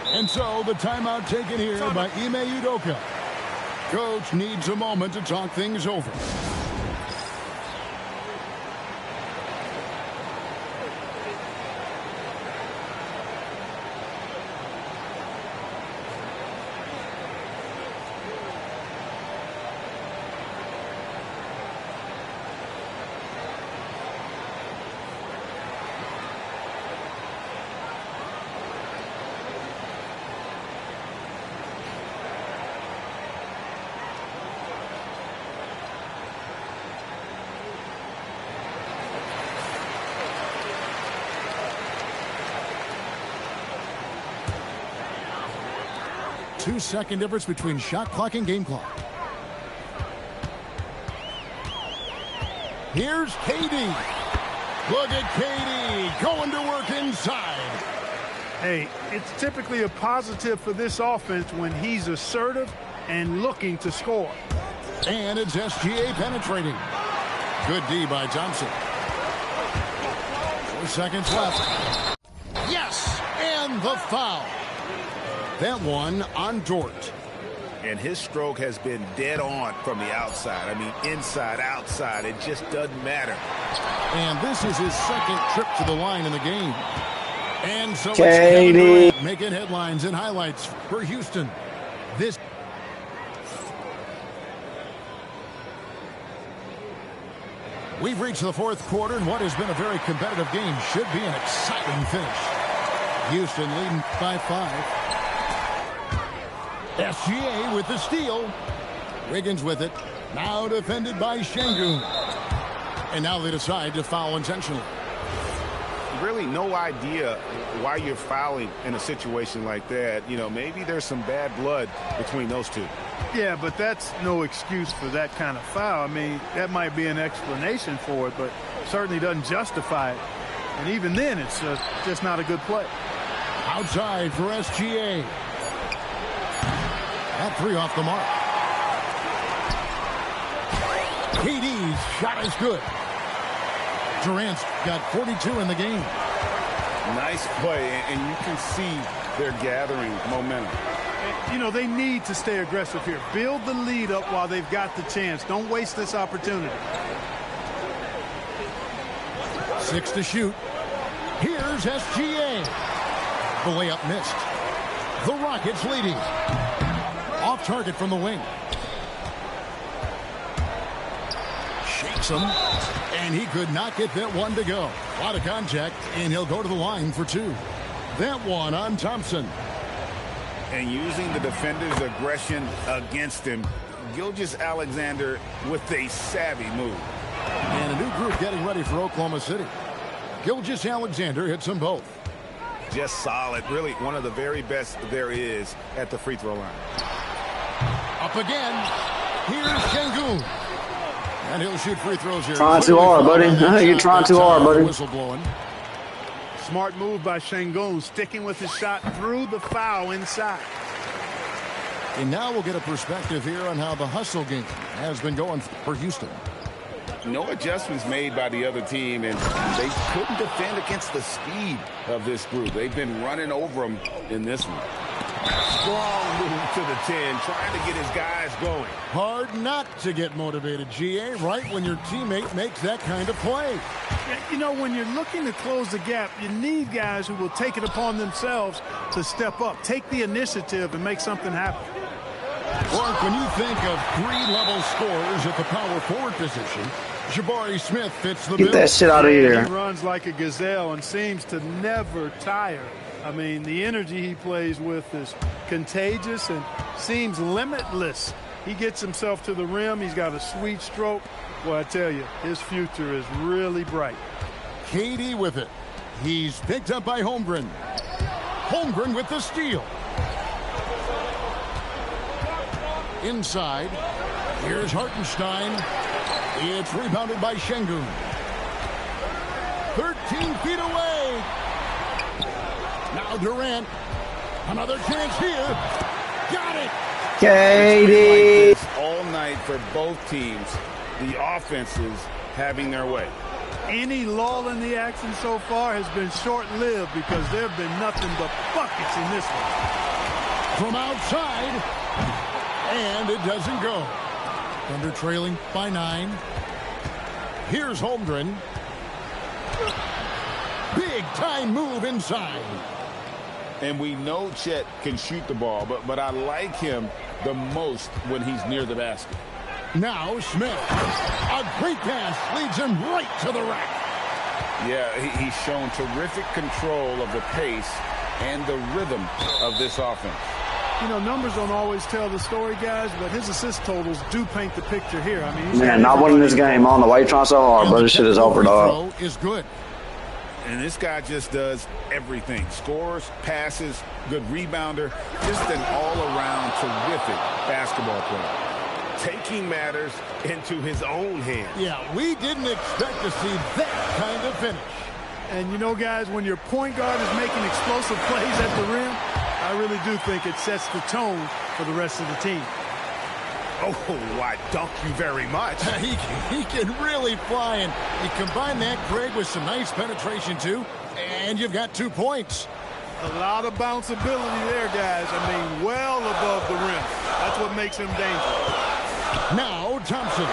And so the timeout taken here by Ime Udoka. Coach needs a moment to talk things over. Two-second difference between shot clock and game clock. Here's KD. Look at KD going to work inside. Hey, it's typically a positive for this offense when he's assertive and looking to score. And it's SGA penetrating. Good D by Thompson. 4 seconds left. Yes, and the foul. That one on Dort. And his stroke has been dead on from the outside. I mean, inside, outside. It just doesn't matter. And this is his second trip to the line in the game. And so it's Kevin Durant making headlines and highlights for Houston. We've reached the fourth quarter, and what has been a very competitive game should be an exciting finish. Houston leading by 5. SGA with the steal. Wiggins with it. Now defended by Şengün. And now they decide to foul intentionally. really no idea why you're fouling in a situation like that. You know, maybe there's some bad blood between those two. Yeah, but that's no excuse for that kind of foul. I mean, that might be an explanation for it, but certainly doesn't justify it. And even then, it's just not a good play. Outside for SGA. That three off the mark. KD's shot is good. Durant's got 42 in the game. Nice play, and you can see they're gathering momentum. You know, they need to stay aggressive here. Build the lead up while they've got the chance. Don't waste this opportunity. 6 to shoot. Here's SGA. The layup missed. The Rockets leading. Off target from the wing. Shakes him. And he could not get that one to go. A lot of contact, and he'll go to the line for 2. That one on Thompson. And using the defender's aggression against him, Gilgeous-Alexander with a savvy move. And a new group getting ready for Oklahoma City. Gilgeous-Alexander hits them both. Just solid. Really one of the very best there is at the free throw line. Up again. Here's Şengün. And he'll shoot free throws here. Trying too hard, buddy. You're trying too hard, buddy. Whistle blowing. Smart move by Şengün, sticking with his shot through the foul inside. And now we'll get a perspective here on how the hustle game has been going for Houston. No adjustments made by the other team, and they couldn't defend against the speed of this group. They've been running over them in this one. Strong move to the 10, trying to get his guys going. Hard not to get motivated, GA, right when your teammate makes that kind of play. You know, when you're looking to close the gap, you need guys who will take it upon themselves to step up, take the initiative, and make something happen. Clark, when you think of 3-level scorers at the power forward position, Jabari Smith fits the bill. Get that shit out of here. He runs like a gazelle and seems to never tire. I mean, the energy he plays with is contagious and seems limitless. He gets himself to the rim. He's got a sweet stroke. Well, I tell you, his future is really bright. KD with it. He's picked up by Holmgren. Holmgren with the steal. Inside. Here's Hartenstein. It's rebounded by Şengün. 13 feet away. Now Durant. Another chance here. Got it. KD. Like all night for both teams. The offenses having their way. Any lull in the action so far has been short-lived because there have been nothing but buckets in this one. From outside. And it doesn't go. Thunder trailing by 9. Here's Holmgren. Big time move inside. And we know Chet can shoot the ball, but I like him the most when he's near the basket. Now Smith. A great pass leads him right to the rack. Yeah, he's shown terrific control of the pace and the rhythm of this offense. You know, numbers don't always tell the story, guys, but his assist totals do paint the picture here. I mean, Man, not winning this game. I don't know why you're trying so hard, but this shit is over, dog. Is good. And this guy just does everything. Scores, passes, good rebounder. Just an all-around terrific basketball player. Taking matters into his own hands. Yeah, we didn't expect to see that kind of finish. And, you know, guys, when your point guard is making explosive plays at the rim, I really do think it sets the tone for the rest of the team. Oh, I dunk you very much. He can really fly, and you combine that, Craig, with some nice penetration, too, and you've got 2 points. A lot of bounceability there, guys. I mean, well above the rim. That's what makes him dangerous. Now Thompson.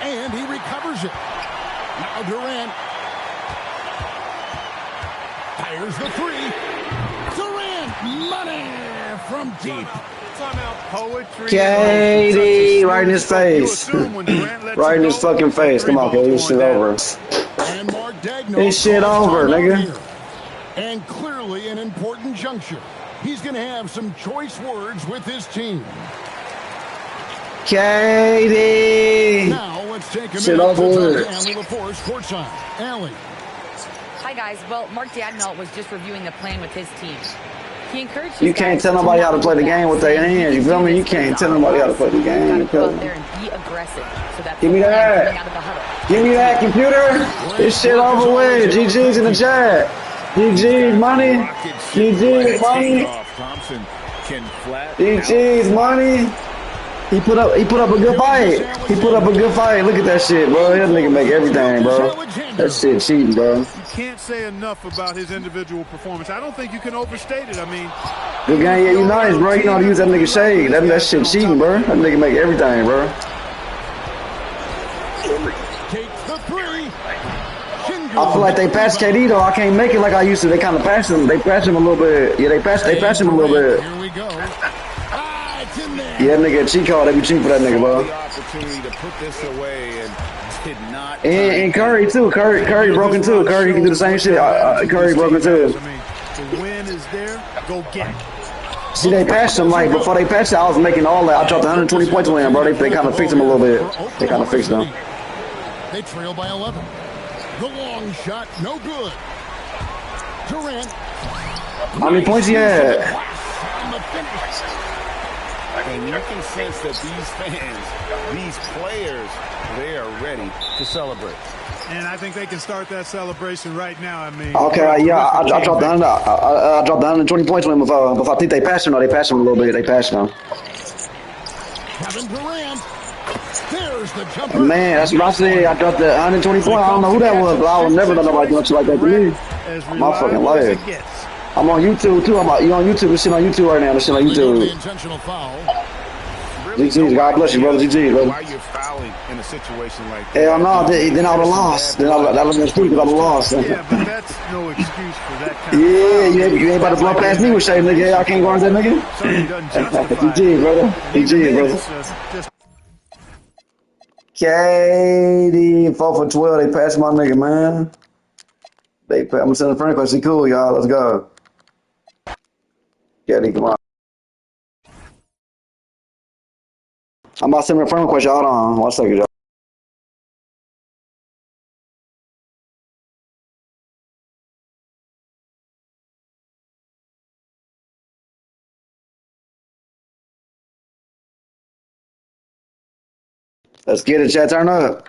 And he recovers it. Now Durant. Fires the 3. Durant, money from deep. Poetry. KD, right in his face. Right in his fucking face. Come on, KD, this shit over. And Mark Dagno. This shit over, nigga. And clearly an important juncture. He's going to have some choice words with his team. Katie. Now let's take a Shit minute over to talk with. to Allie LaForce courtside. Allie. Hi, guys. Well, Mark Dagnall was just reviewing the plan with his team. He encouraged You can't tell nobody how to play the game with their hands. You feel me? You can't tell nobody how to play the game. Go out there and be aggressive. So that's Give me that. out of the huddle. Give me that, computer. This shit over with. GG's in the chat. GG's money. GG's money. Thompson can flat. GG's money. He put up a good fight. He put up a good fight. Look at that shit, bro. That nigga make everything, bro. That shit cheating, bro. You can't say enough about his individual performance. I don't think you can overstate it. I mean, Good game, yeah, you nice, bro. You know how to use that nigga shade. That shit cheating, bro. That nigga make everything, bro. Takes the three. I feel like they passed KD though. I can't make it like I used to. They kind of passed him. They passed him a little bit. Yeah, they passed him a little bit. Here we go. It's in there. Yeah, that nigga cheat code. They be cheating for that nigga, bro. The opportunity to put this away and did not. And Curry too. Curry broken too. Curry can do the same shit. Curry broken too. I mean, the win is there. Go get it. See, they passed him like before they passed it. I was making all that. I dropped 120 points on him, bro. They kind of fixed him a little bit. They kind of fixed him. They trail by 11. The long shot, no good. Durant. How many points he had? On the finish. And you can sense that these fans, these players, they are ready to celebrate. And I think they can start that celebration right now. I mean, Okay, yeah, I dropped 100. I dropped 120 points on him before I think they passed him. Or they passed him a little bit. They passed him. Kevin Durant. There's the jumper. Man, that's what I said. I dropped the 120 points. I don't know who that was, but I would never let nobody do shit like that to me. My fucking life. I'm on YouTube too. You on YouTube? This shit on YouTube right now. This shit on The YouTube. intentional foul. GG's. God bless you, brother. GG's, brother. Why you're fouling in a situation like that? Hell no, then I would have lost. Then that would have been stupid. I would have lost. Yeah, but that's no excuse for that kind of Yeah, you ain't about to blow past me with shade, nigga. I can't go on that nigga. Something doesn't justify GG, brother. GG, brother. just Katie, 4 for 12. They passed my nigga, man. I'm gonna send a friend request. He cool, y'all. Let's go. Katie, come on. I'm about to send a friend request, y'all. Hold on. 1 second, y'all. Let's get it, chat. Turn up.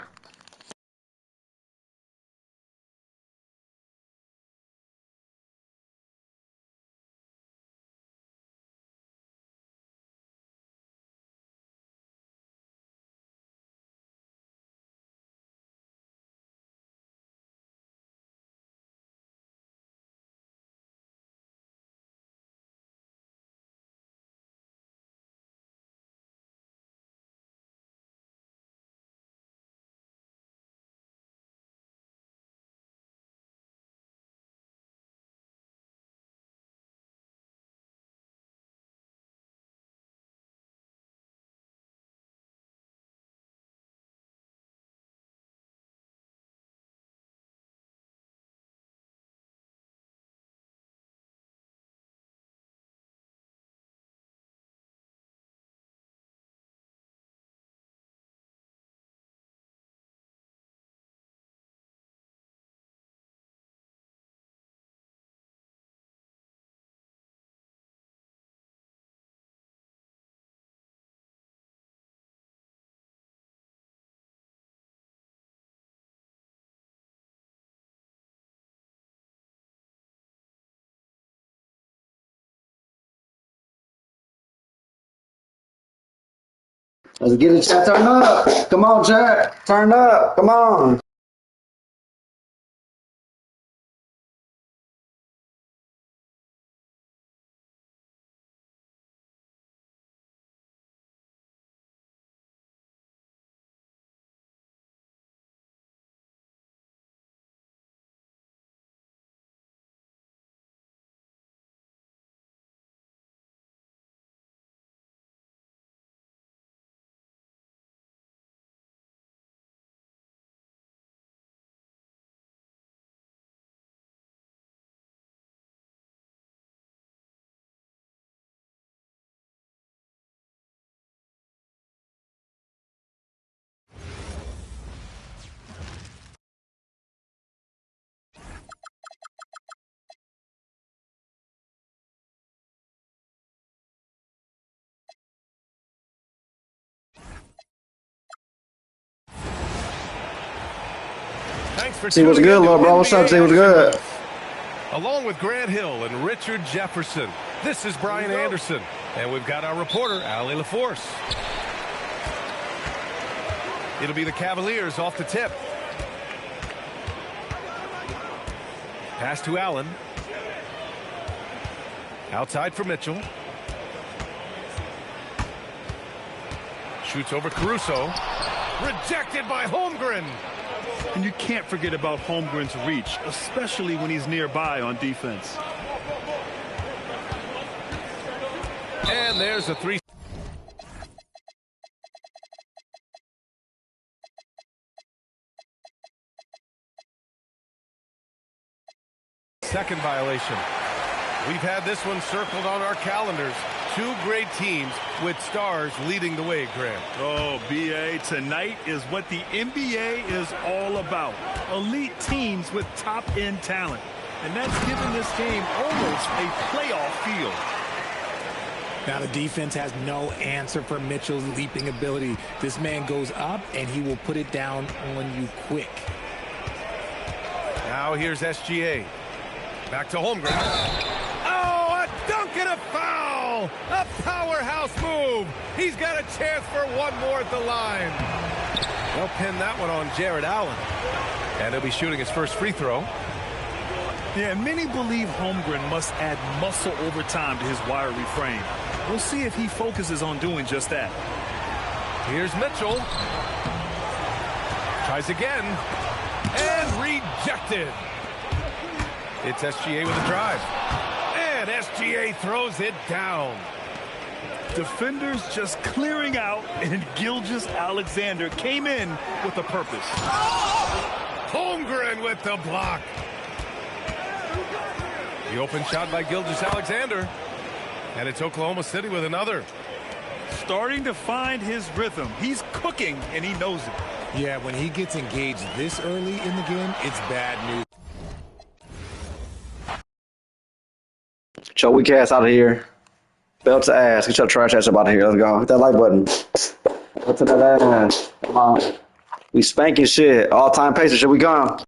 Let's get it, chat. Turn up. Come on, chat. Turn up. Come on. See what's good, little bro. What's up? See what's good. Along with Grant Hill and Richard Jefferson, this is Brian Anderson. And we've got our reporter, Allie LaForce. It'll be the Cavaliers off the tip. Pass to Allen. Outside for Mitchell. Shoots over Caruso. Rejected by Holmgren. And you can't forget about Holmgren's reach, especially when he's nearby on defense. And there's a three. Second violation. We've had this one circled on our calendars. Two great teams with stars leading the way, Grant. Oh, B.A., tonight is what the NBA is all about. Elite teams with top-end talent. And that's given this game almost a playoff feel. Now the defense has no answer for Mitchell's leaping ability. This man goes up, and he will put it down on you quick. Now here's SGA. Back to Holmgren. Oh, a dunk and a foul! A powerhouse move. He's got a chance for one more at the line. They'll pin that one on Jared Allen. And he'll be shooting his first free throw. Yeah, many believe Holmgren must add muscle over time to his wiry frame. We'll see if he focuses on doing just that. Here's Mitchell. Tries again. And rejected. It's SGA with a drive. And SGA throws it down. Defenders just clearing out, and Gilgeous-Alexander came in with a purpose. Holmgren with the block. The open shot by Gilgeous-Alexander. And it's Oklahoma City with another. Starting to find his rhythm. He's cooking, and he knows it. Yeah, when he gets engaged this early in the game, it's bad news. Get your weak ass out of here. Belt to ass. Get your trash ass up out of here. Let's go. Hit that like button. Go to that ass. Come on. We spanking shit. All-time pacer. Shit, we gone.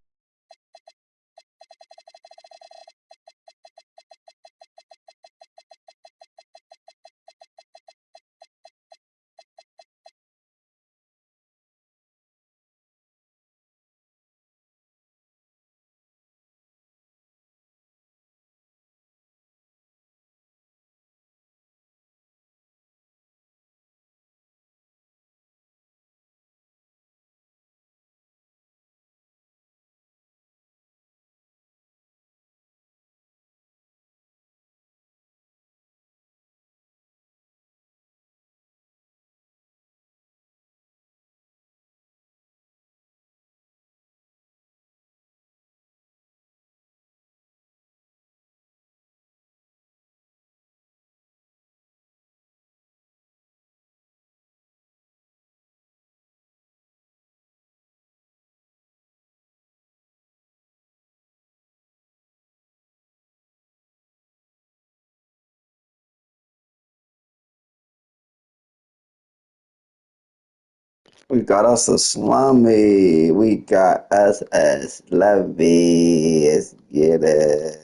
We got us a slummy. We got us a slummy. Let's get it.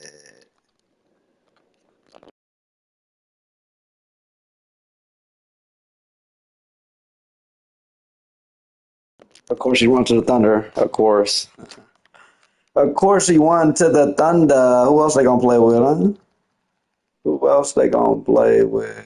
Of course, he went to the Thunder. Of course. Of course, he won to the Thunder. Who else they gonna play with, huh? Who else they gonna play with?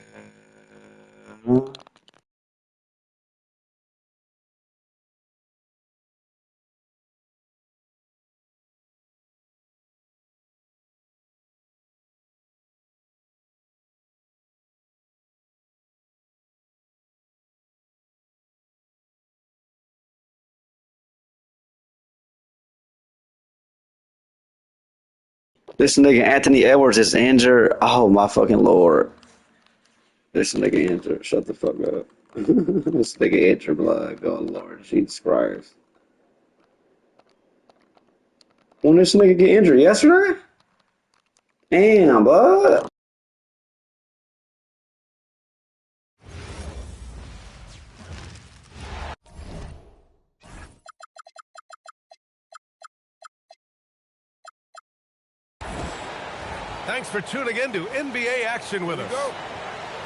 This nigga Anthony Edwards is injured. Oh my fucking lord. This nigga injured. Shut the fuck up. This nigga injured blood. Oh Lord Jesus Christ. When this nigga get injured? Yesterday? Damn, bud. Thanks for tuning in to NBA action with us.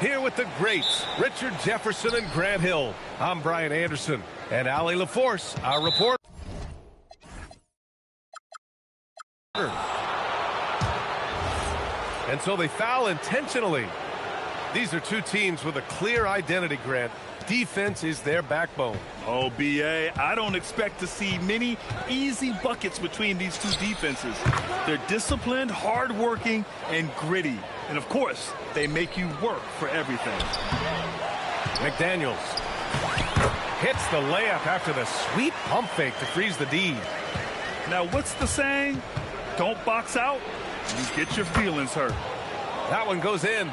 Here with the greats, Richard Jefferson and Grant Hill. I'm Brian Anderson, and Allie LaForce, our reporter. And so they foul intentionally. These are two teams with a clear identity, Grant. Defense is their backbone. Oh, B.A., I don't expect to see many easy buckets between these two defenses. They're disciplined, hardworking, and gritty. And, of course, they make you work for everything. McDaniels hits the layup after the sweet pump fake to freeze the D. Now, what's the saying? Don't box out, you get your feelings hurt. That one goes in.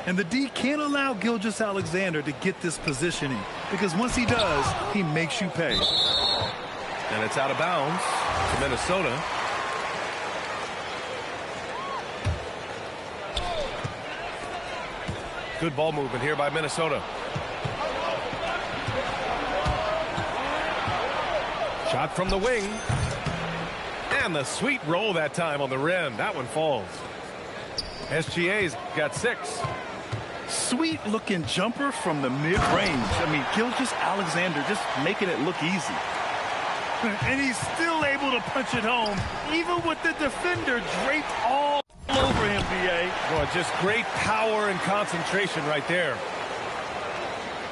And the D can't allow Gilgeous-Alexander to get this positioning, because once he does, he makes you pay. And it's out of bounds to Minnesota. Good ball movement here by Minnesota. Shot from the wing. And the sweet roll that time on the rim. That one falls. SGA's got 6. Sweet looking jumper from the mid-range. I mean, Gilgeous-Alexander just making it look easy. And he's still able to punch it home, even with the defender draped all over him, B.A. Boy, just great power and concentration right there.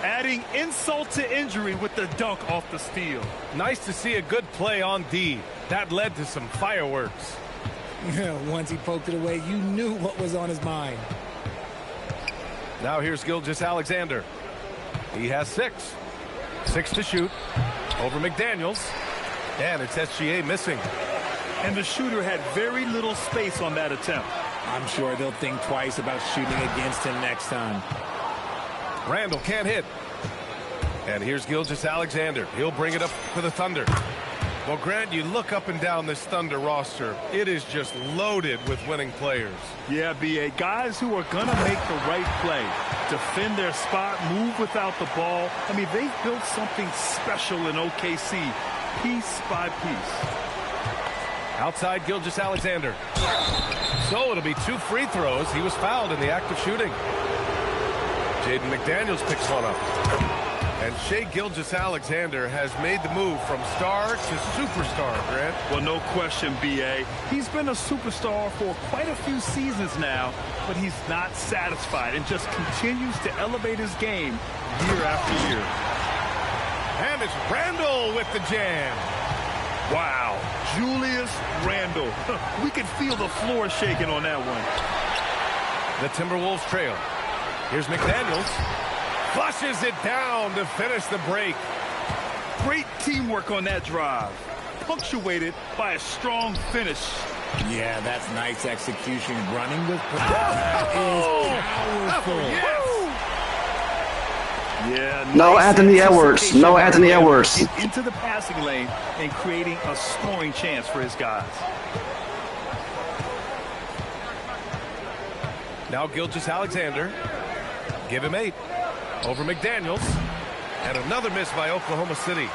Adding insult to injury with the dunk off the steal. Nice to see a good play on D. That led to some fireworks. Once he poked it away, you knew what was on his mind. Now here's Gilgeous-Alexander. He has 6. 6 to shoot. Over McDaniels. And it's SGA missing. And the shooter had very little space on that attempt. I'm sure they'll think twice about shooting against him next time. Randall can't hit. And here's Gilgeous-Alexander. He'll bring it up for the Thunder. Well, Grant, you look up and down this Thunder roster. It is just loaded with winning players. Yeah, B.A. Guys who are going to make the right play. Defend their spot, move without the ball. I mean, they've built something special in OKC, piece by piece. Outside Gilgeous-Alexander. So it'll be 2 free throws. He was fouled in the act of shooting. Jaden McDaniels picks one up. And Shai Gilgeous-Alexander has made the move from star to superstar, Grant. Well, no question, B.A. He's been a superstar for quite a few seasons now, but he's not satisfied and just continues to elevate his game year after year. And it's Randall with the jam. Wow, Julius Randle. We could feel the floor shaking on that one. The Timberwolves trail. Here's McDaniels. Flushes it down to finish the break. Great teamwork on that drive. Punctuated by a strong finish. Yeah, that's nice execution. Running with that is powerful. Yeah. No Anthony Edwards. No Anthony Edwards. Into the passing lane and creating a scoring chance for his guys. Now Gilgeous-Alexander. Give him 8. Over McDaniels. And another miss by Oklahoma City.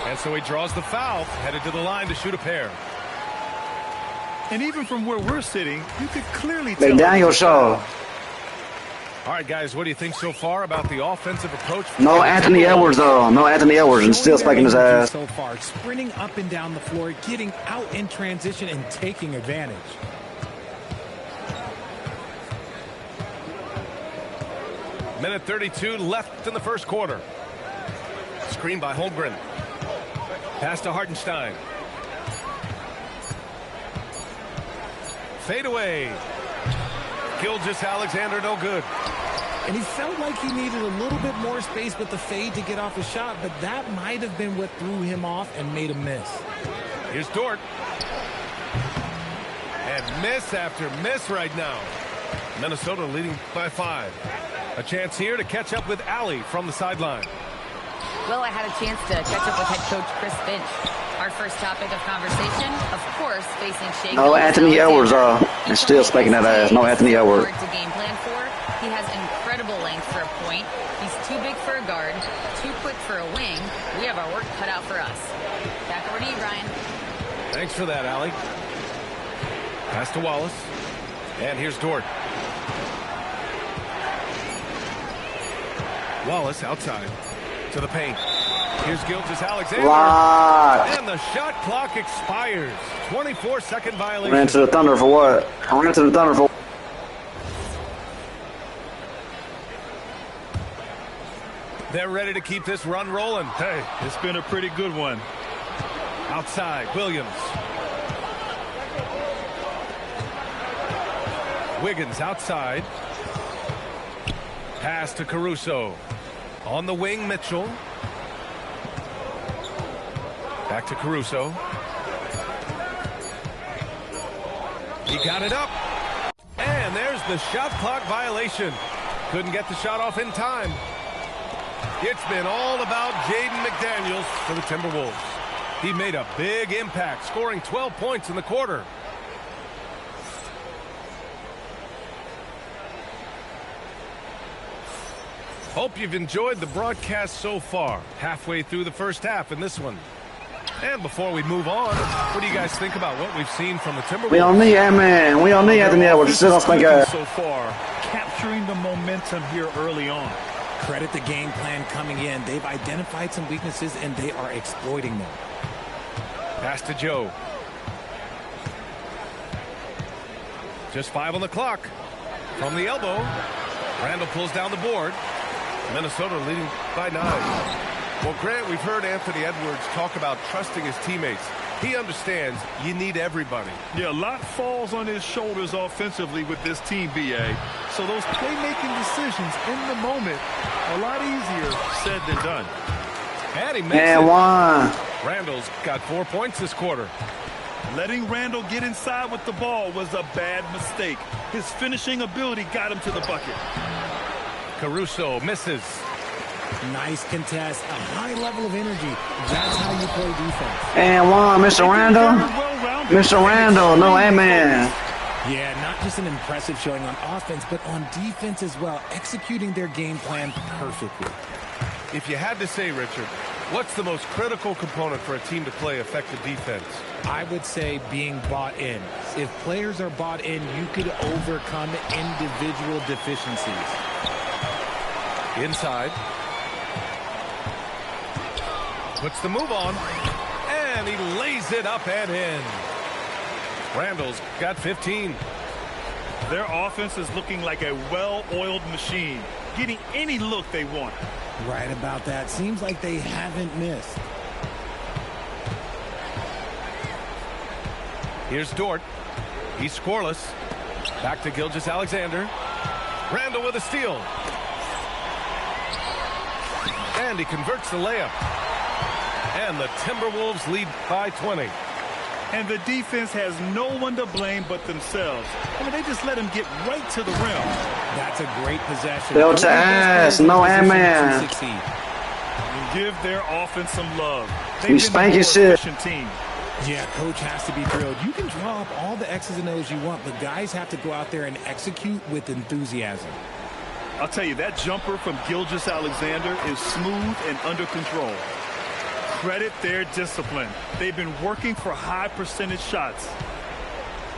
And so he draws the foul, headed to the line to shoot a pair. And even from where we're sitting, you could clearly tell. McDaniels show. All right, guys, what do you think so far about the offensive approach? No Anthony Edwards, though. No Anthony Edwards, and still spiking his ass. So far, sprinting up and down the floor, getting out in transition, and taking advantage. Minute 32 left in the first quarter. Screen by Holmgren. Pass to Hartenstein. Fade away. Gilgeous-Alexander, no good. And he felt like he needed a little bit more space with the fade to get off a shot, but that might have been what threw him off and made him miss. Here's Dort. And miss after miss right now. Minnesota leading by 5. A chance here to catch up with Allie from the sideline. Well, I had a chance to catch up with head coach Chris Finch. Our first topic of conversation, of course, facing Shai. No Anthony Edwards, and still spiking that ass. No Anthony Edwards. To game plan for. He has incredible length for a point. He's too big for a guard, too quick for a wing. We have our work cut out for us. Back over to you, Brian. Thanks for that, Allie. Pass to Wallace. And here's Dort. Wallace outside to the paint. Here's Gilgeous-Alexander. And the shot clock expires. 24-second violation. Ran to the Thunder for what? I ran to the Thunder for. They're ready to keep this run rolling. Hey, it's been a pretty good one. Outside, Williams. Wiggins outside. Pass to Caruso. On the wing, Mitchell. Back to Caruso. He got it up. And there's the shot clock violation. Couldn't get the shot off in time. It's been all about Jaden McDaniels for the Timberwolves. He made a big impact, scoring 12 points in the quarter. Hope you've enjoyed the broadcast so far. Halfway through the first half in this one. And before we move on, what do you guys think about what we've seen from the Timberwolves? We don't need man. We don't need Anthony Edwards. Sit on Spank ass. So far, capturing the momentum here early on. Credit the game plan coming in. They've identified some weaknesses, and they are exploiting them. Pass to Joe. Just 5 on the clock. From the elbow, Randall pulls down the board. Minnesota leading by 9. Well, Grant, we've heard Anthony Edwards talk about trusting his teammates. He understands you need everybody. Yeah, a lot falls on his shoulders offensively with this team, BA. So those playmaking decisions in the moment are a lot easier said than done. And he makes it. One. Randall's got 4 points this quarter. Letting Randall get inside with the ball was a bad mistake. His finishing ability got him to the bucket. Caruso misses. Nice contest, a high level of energy. That's how you play defense. And one, Mr. Randall. Mr. Randall, no man. Yeah, not just an impressive showing on offense, but on defense as well, executing their game plan perfectly. If you had to say, Richard, what's the most critical component for a team to play effective defense? I would say being bought in. If players are bought in, you could overcome individual deficiencies. Inside. Puts the move on. And he lays it up and in. Randall's got 15. Their offense is looking like a well-oiled machine, getting any look they want. Right about that. Seems like they haven't missed. Here's Dort. He's scoreless. Back to Gilgeous-Alexander. Randall with a steal. And he converts the layup. And the Timberwolves lead by 20. And the defense has no one to blame but themselves. I mean, they just let him get right to the rim. That's a great possession. Built to ass, no man. Give their offense some love. We spanking shit. Team. Yeah, coach has to be thrilled. You can draw up all the X's and O's you want, but guys have to go out there and execute with enthusiasm. I'll tell you, that jumper from Gilgeous-Alexander is smooth and under control. Credit their discipline. They've been working for high percentage shots.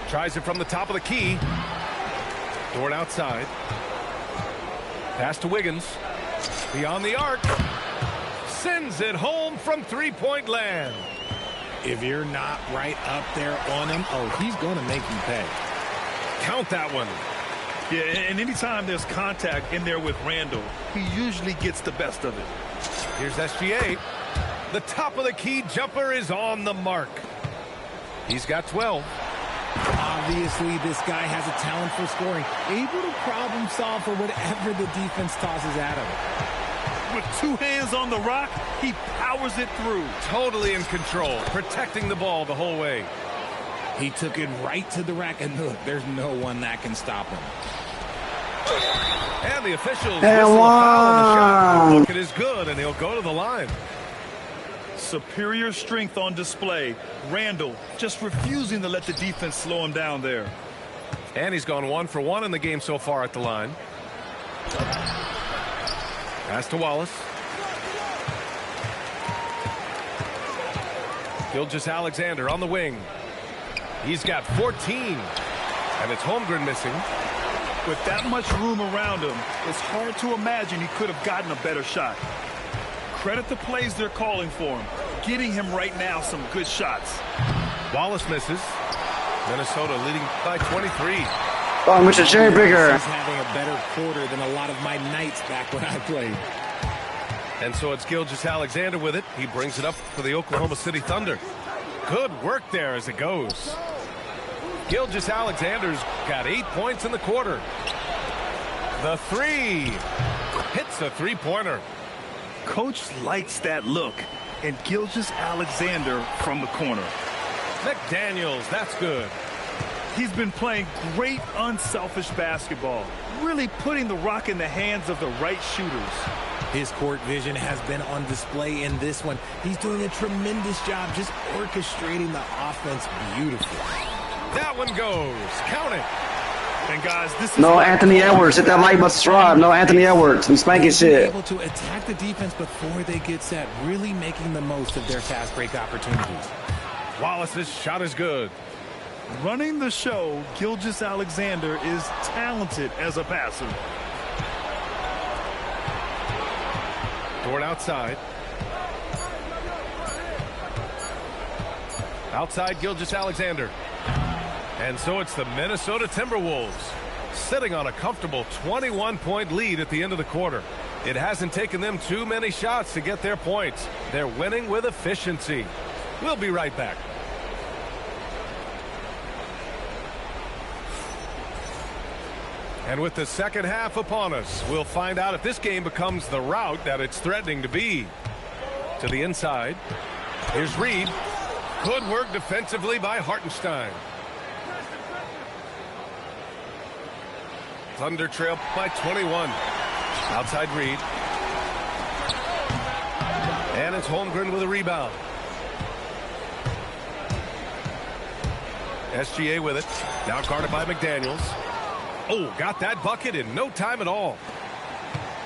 Tries it from the top of the key. Dort outside. Pass to Wiggins. Beyond the arc. Sends it home from three-point land. If you're not right up there on him, oh, he's going to make you pay. Count that one. Yeah, and anytime there's contact in there with Randall, he usually gets the best of it. Here's SGA. The top of the key jumper is on the mark. He's got 12. Obviously, this guy has a talent for scoring. Able to problem solve for whatever the defense tosses at him. With 2 hands on the rock, he powers it through. Totally in control, protecting the ball the whole way. He took it right to the rack, and look, there's no one that can stop him. And the officials whistle a foul on the shot. The bucket is good, and he'll go to the line. Superior strength on display. Randall just refusing to let the defense slow him down there. And he's gone 1 for 1 in the game so far at the line. Pass to Wallace. Gilgeous-Alexander on the wing. He's got 14. And it's Holmgren missing. With that much room around him, it's hard to imagine he could have gotten a better shot. Credit the plays they're calling for him. Getting him right now some good shots. Wallace misses. Minnesota leading by 23. Oh, Mr. Cherry Picker. He's having a better quarter than a lot of my nights back when I played. And so it's Gilgeous-Alexander with it. He brings it up for the Oklahoma City Thunder. Good work there as it goes. Gilgeous-Alexander's got 8 points in the quarter. The three. Hits a three-pointer. Coach likes that look. And Gilgeous-Alexander from the corner. McDaniels, that's good. He's been playing great unselfish basketball. Really putting the rock in the hands of the right shooters. His court vision has been on display in this one. He's doing a tremendous job just orchestrating the offense beautifully. That one goes. Count it. And guys, this is No Anthony Edwards. Hit that like button, Subsribe. No Anthony Edwards. We spanking shit. Able to attack the defense before they get set, really making the most of their fast break opportunities. Wallace's shot is good. Running the show, Gilgeous-Alexander is talented as a passer. Dort outside. Outside Gilgeous-Alexander. And so it's the Minnesota Timberwolves sitting on a comfortable 21-point lead at the end of the quarter. It hasn't taken them too many shots to get their points. They're winning with efficiency. We'll be right back. And with the second half upon us, we'll find out if this game becomes the rout that it's threatening to be. To the inside. Here's Reed. Good work defensively by Hartenstein. Thunder trail by 21. Outside Reed. And it's Holmgren with a rebound. SGA with it. Now guarded by McDaniels. Oh, got that bucket in no time at all.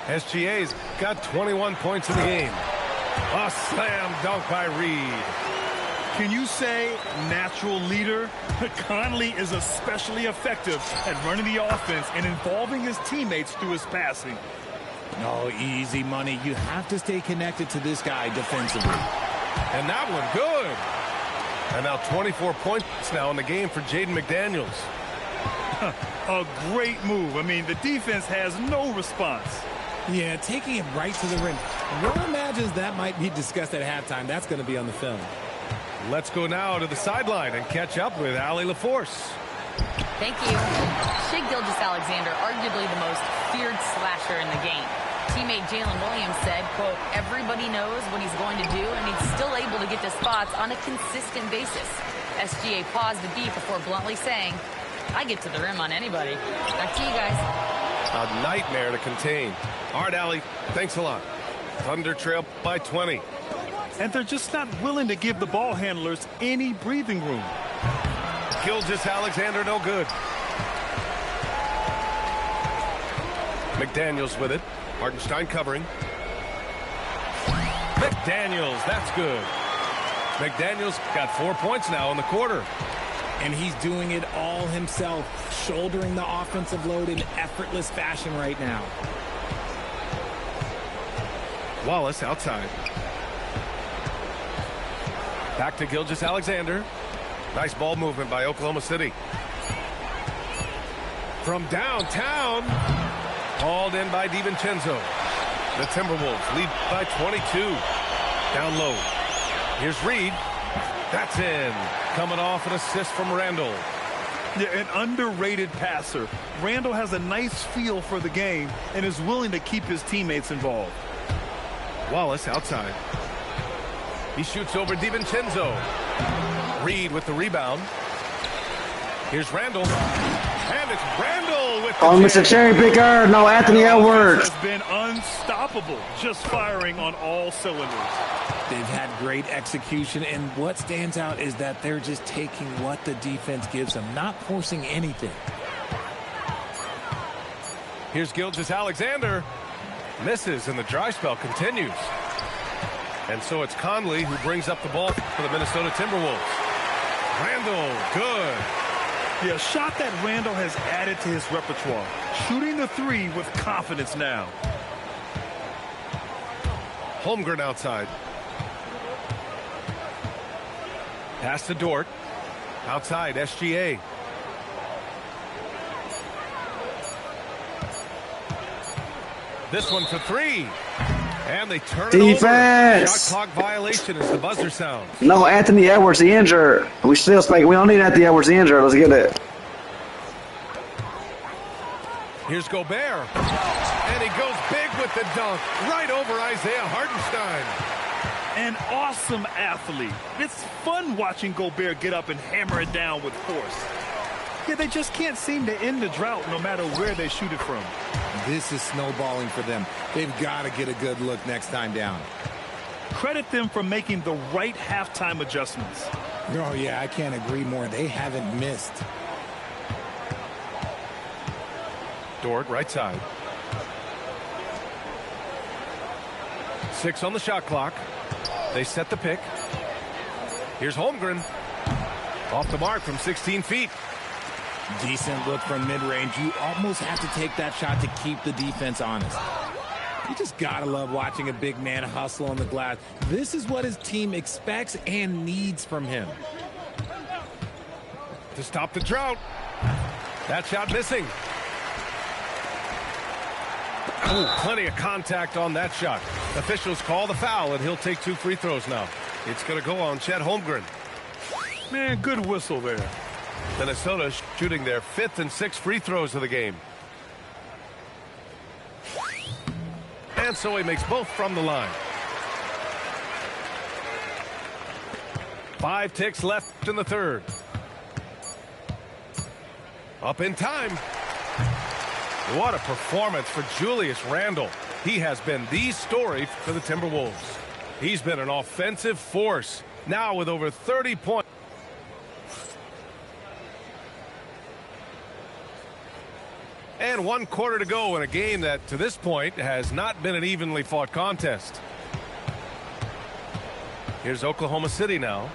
SGA's got 21 points in the game. A slam dunk by Reed. Can you say natural leader? Conley is especially effective at running the offense and involving his teammates through his passing. No, easy money. You have to stay connected to this guy defensively. And that one good. And now 24 points now in the game for Jaden McDaniels. A great move. I mean, the defense has no response. Yeah, taking it right to the rim. One imagines that might be discussed at halftime. That's going to be on the film. Let's go now to the sideline and catch up with Allie LaForce. Thank you. Shai Gilgeous-Alexander, arguably the most feared slasher in the game. Teammate Jalen Williams said, quote, everybody knows what he's going to do, and he's still able to get to spots on a consistent basis. SGA paused a beat before bluntly saying, I get to the rim on anybody. Back to you guys. A nightmare to contain. All right, Allie, thanks a lot. Thunder trail by 20. And they're just not willing to give the ball handlers any breathing room. Gilgeous-Alexander no good. McDaniels with it. Hartenstein covering. McDaniels, that's good. McDaniels got 4 points now in the quarter. And he's doing it all himself, shouldering the offensive load in effortless fashion right now. Wallace outside. Back to Gilgeous-Alexander. Nice ball movement by Oklahoma City. From downtown. Hauled in by DiVincenzo. The Timberwolves lead by 22. Down low. Here's Reed. That's in. Coming off an assist from Randall. Yeah, an underrated passer. Randall has a nice feel for the game and is willing to keep his teammates involved. Wallace outside. He shoots over DiVincenzo. Reed with the rebound. Here's Randall. And it's Randall with the Mr. Cherry Picker. No Anthony Edwards. Has been unstoppable, just firing on all cylinders. They've had great execution, and what stands out is that they're just taking what the defense gives them, not forcing anything. Here's Gilgeous-Alexander. Misses, and the dry spell continues. And so it's Conley who brings up the ball for the Minnesota Timberwolves. Randall, good. Yeah, a shot that Randall has added to his repertoire. Shooting the three with confidence now. Holmgren outside. Pass to Dort. Outside, SGA. This one for three. And they turn it over. Shot clock violation as the buzzer sounds. No, Anthony Edwards, he injured. We still speaking. We don't need Anthony Edwards, he injured. Let's get it. Here's Gobert. And he goes big with the dunk. Right over Isaiah Hartenstein. An awesome athlete. It's fun watching Gobert get up and hammer it down with force. Yeah, they just can't seem to end the drought no matter where they shoot it from. This is snowballing for them. They've got to get a good look next time down. Credit them for making the right halftime adjustments. Oh, yeah, I can't agree more. They haven't missed. Dort, right side. 6 on the shot clock. They set the pick. Here's Holmgren. Off the mark from 16 feet. Decent look from mid-range. You almost have to take that shot to keep the defense honest. You just gotta love watching a big man hustle on the glass. This is what his team expects and needs from him. To stop the drought. That shot missing. Oh, plenty of contact on that shot. Officials call the foul, and he'll take 2 free throws now. It's going to go on Chet Holmgren. Man, good whistle there. Minnesota shooting their 5th and 6th free throws of the game. And so he makes both from the line. 5 ticks left in the third. Up in time. What a performance for Julius Randle. He has been the story for the Timberwolves. He's been an offensive force, now with over 30 points. And 1 quarter to go in a game that, to this point, has not been an evenly fought contest. Here's Oklahoma City now.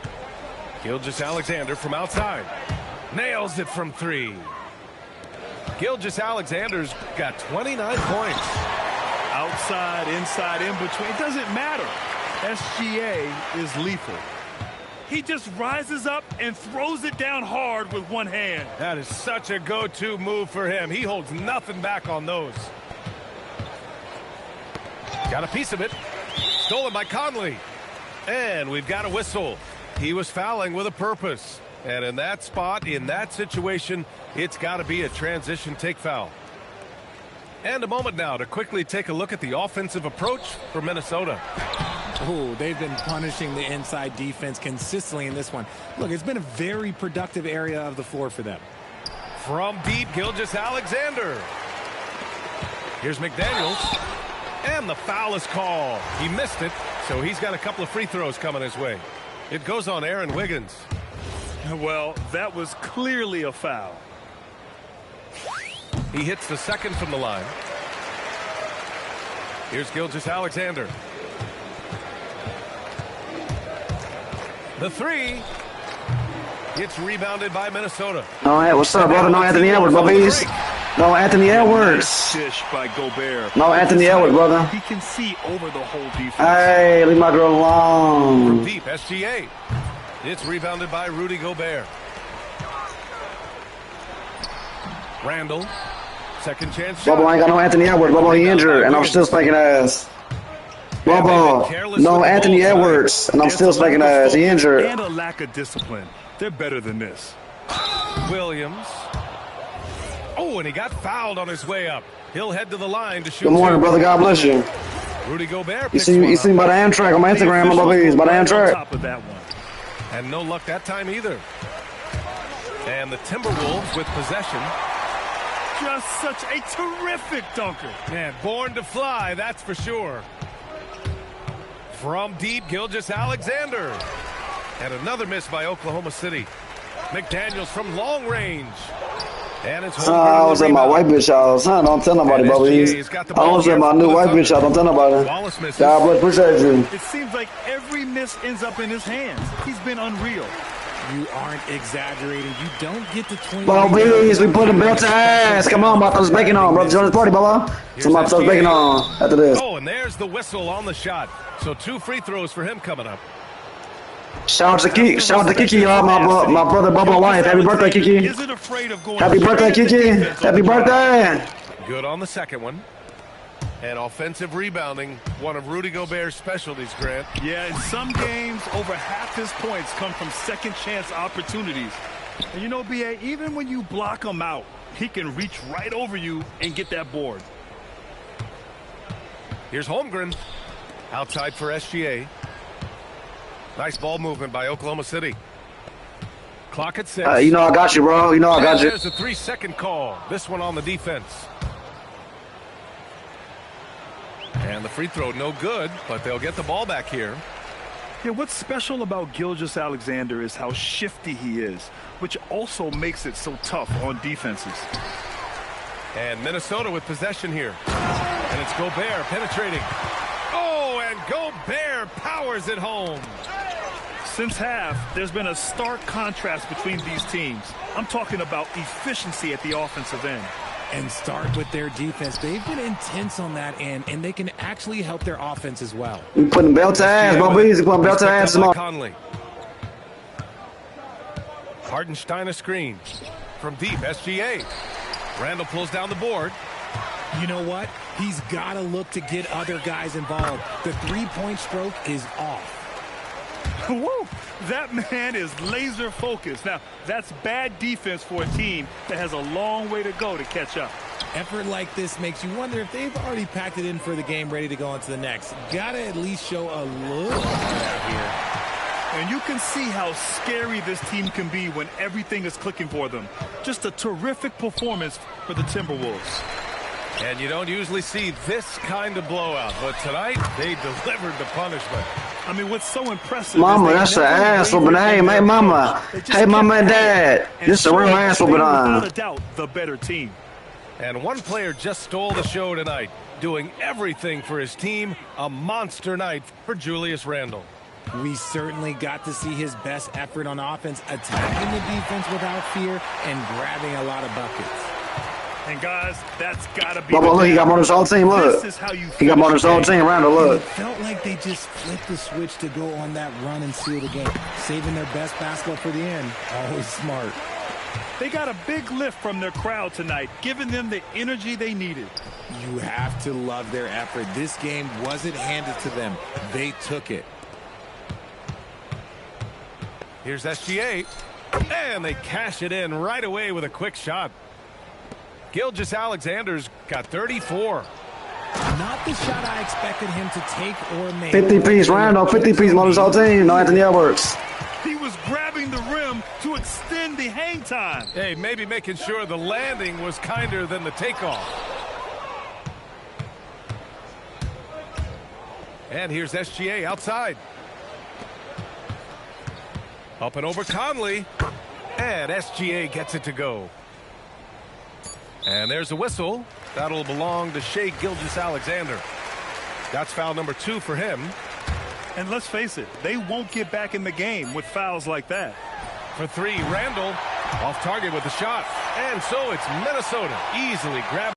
Gilgeous-Alexander from outside. Nails it from 3. Gilgeous-Alexander's got 29 points. Outside, inside, in between. It doesn't matter. SGA is lethal. He just rises up and throws it down hard with one hand. That is such a go-to move for him. He holds nothing back on those. Got a piece of it. Stolen by Conley. And we've got a whistle. He was fouling with a purpose. And in that spot, in that situation, it's got to be a transition take foul. And a moment now to quickly take a look at the offensive approach for Minnesota. Oh, they've been punishing the inside defense consistently in this one. Look, it's been a very productive area of the floor for them. From deep, Gilgeous-Alexander. Here's McDaniels. And the foul is called. He missed it, so he's got a couple of free throws coming his way. It goes on Aaron Wiggins. Well, that was clearly a foul. He hits the second from the line. Here's Gilgeous-Alexander. The 3. It's rebounded by Minnesota. No, hey, what's up, brother? No Anthony Edwards, buddies. No Anthony Edwards. Dish by Gobert. No Anthony Edwards, brother. He can see over the whole defense. Hey, leave my girl alone. From deep, SGA. It's rebounded by Rudy Gobert. Randall. Second chance shot. Bubba, I ain't got no Anthony Edwards. Bubba, he injured, and I'm still spanking ass. Bubba, no Anthony Edwards, and I'm still spanking ass. He injured. And a lack of discipline. They're better than this. Williams. Oh, and he got fouled on his way up. He'll head to the line to shoot. Good morning, brother. God bless you. Rudy Gobert. You see by the Amtrak on my Instagram, my buddies, by the Amtrak. Top of that one. And no luck that time either. And the Timberwolves with possession. Just such a terrific dunker. Man, born to fly, that's for sure. From deep, Gilgeous-Alexander. And another miss by Oklahoma City. McDaniels from long range. And it's I was at my white bitch house. Huh? Don't tell nobody, buddies. I was at my new white bitch house. Don't tell nobody. God bless, appreciate you. It seems like every miss ends up in his hands. He's been unreal. You aren't exaggerating. You don't get to 20. Ball, please. We put a belt to ass. Come on, my throws bacon on, bro. Join this party, Bubba. Somebody throws bacon on after this. Oh, and there's the whistle on the shot. So 2 free throws for him coming up. Shout out to Kiki, y'all. My brother Bubba wife. Happy birthday, Kiki. Happy birthday, Kiki. Happy birthday. Good on the second one. And offensive rebounding, one of Rudy Gobert's specialties, Grant. Yeah, in some games, over half his points come from second chance opportunities. And you know, B.A., even when you block him out, he can reach right over you and get that board. Here's Holmgren. Outside for SGA. Nice ball movement by Oklahoma City. Clock at 6. You know I got you, bro. You know I got you. There's a 3-second call. This one on the defense. And the free throw no good, but they'll get the ball back here. Yeah, what's special about Gilgeous-Alexander is how shifty he is, which also makes it so tough on defenses. And Minnesota with possession here. And it's Gobert penetrating. Oh, and Gobert powers it home. Since half, there's been a stark contrast between these teams. I'm talking about efficiency at the offensive end. And start with their defense. They've been intense on that end, and they can actually help their offense as well. We putting belt to ass, bro. We putting belt to ass. Conley. Hardenstein a screen. From deep, SGA. Randall pulls down the board. You know what? He's got to look to get other guys involved. The three-point stroke is off. Woo! That man is laser focused. Now, that's bad defense for a team that has a long way to go to catch up. Effort like this makes you wonder if they've already packed it in for the game, ready to go on to the next. Gotta at least show a little out here. And you can see how scary this team can be when everything is clicking for them. Just a terrific performance for the Timberwolves. And you don't usually see this kind of blowout, but tonight they delivered the punishment. I mean, what's so impressive? Mama, that's an ass whooping. Hey, mama. Hey, mama and dad. This is a real ass whooping on. Without a doubt, the better team. And one player just stole the show tonight, doing everything for his team. A monster night for Julius Randle. We certainly got to see his best effort on offense, attacking the defense without fear and grabbing a lot of buckets. And guys, that's gotta be. Bubba, look, he got more than his whole team. Look, he got more than his whole team. Randall, look. It felt like they just flipped the switch to go on that run and seal the game, saving their best basketball for the end. Always smart. They got a big lift from their crowd tonight, giving them the energy they needed. You have to love their effort. This game wasn't handed to them. They took it. Here's SGA. And they cash it in right away with a quick shot. Gilgeous-Alexander's got 34. Not the shot I expected him to take or make. 50-piece, Randall. 50-piece on his whole team. No Anthony Edwards. He was grabbing the rim to extend the hang time. Hey, maybe making sure the landing was kinder than the takeoff. And here's SGA outside. Up and over Conley. And SGA gets it to go. And there's a whistle. That'll belong to Shai Gilgeous-Alexander. That's foul number 2 for him. And let's face it, they won't get back in the game with fouls like that. For 3, Randall off target with the shot. And so it's Minnesota easily grabbed.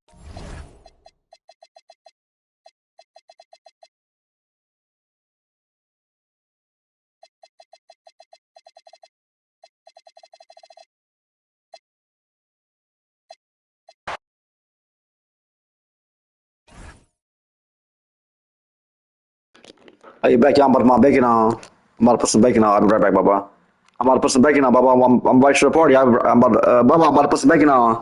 Hey, you back, y'all. I'm about to put my bacon on. I'm about to put some bacon on. I'll be right back, Bubba. I'm about to put some bacon on, Bubba. I'm right to the party. I'm about to put some bacon on.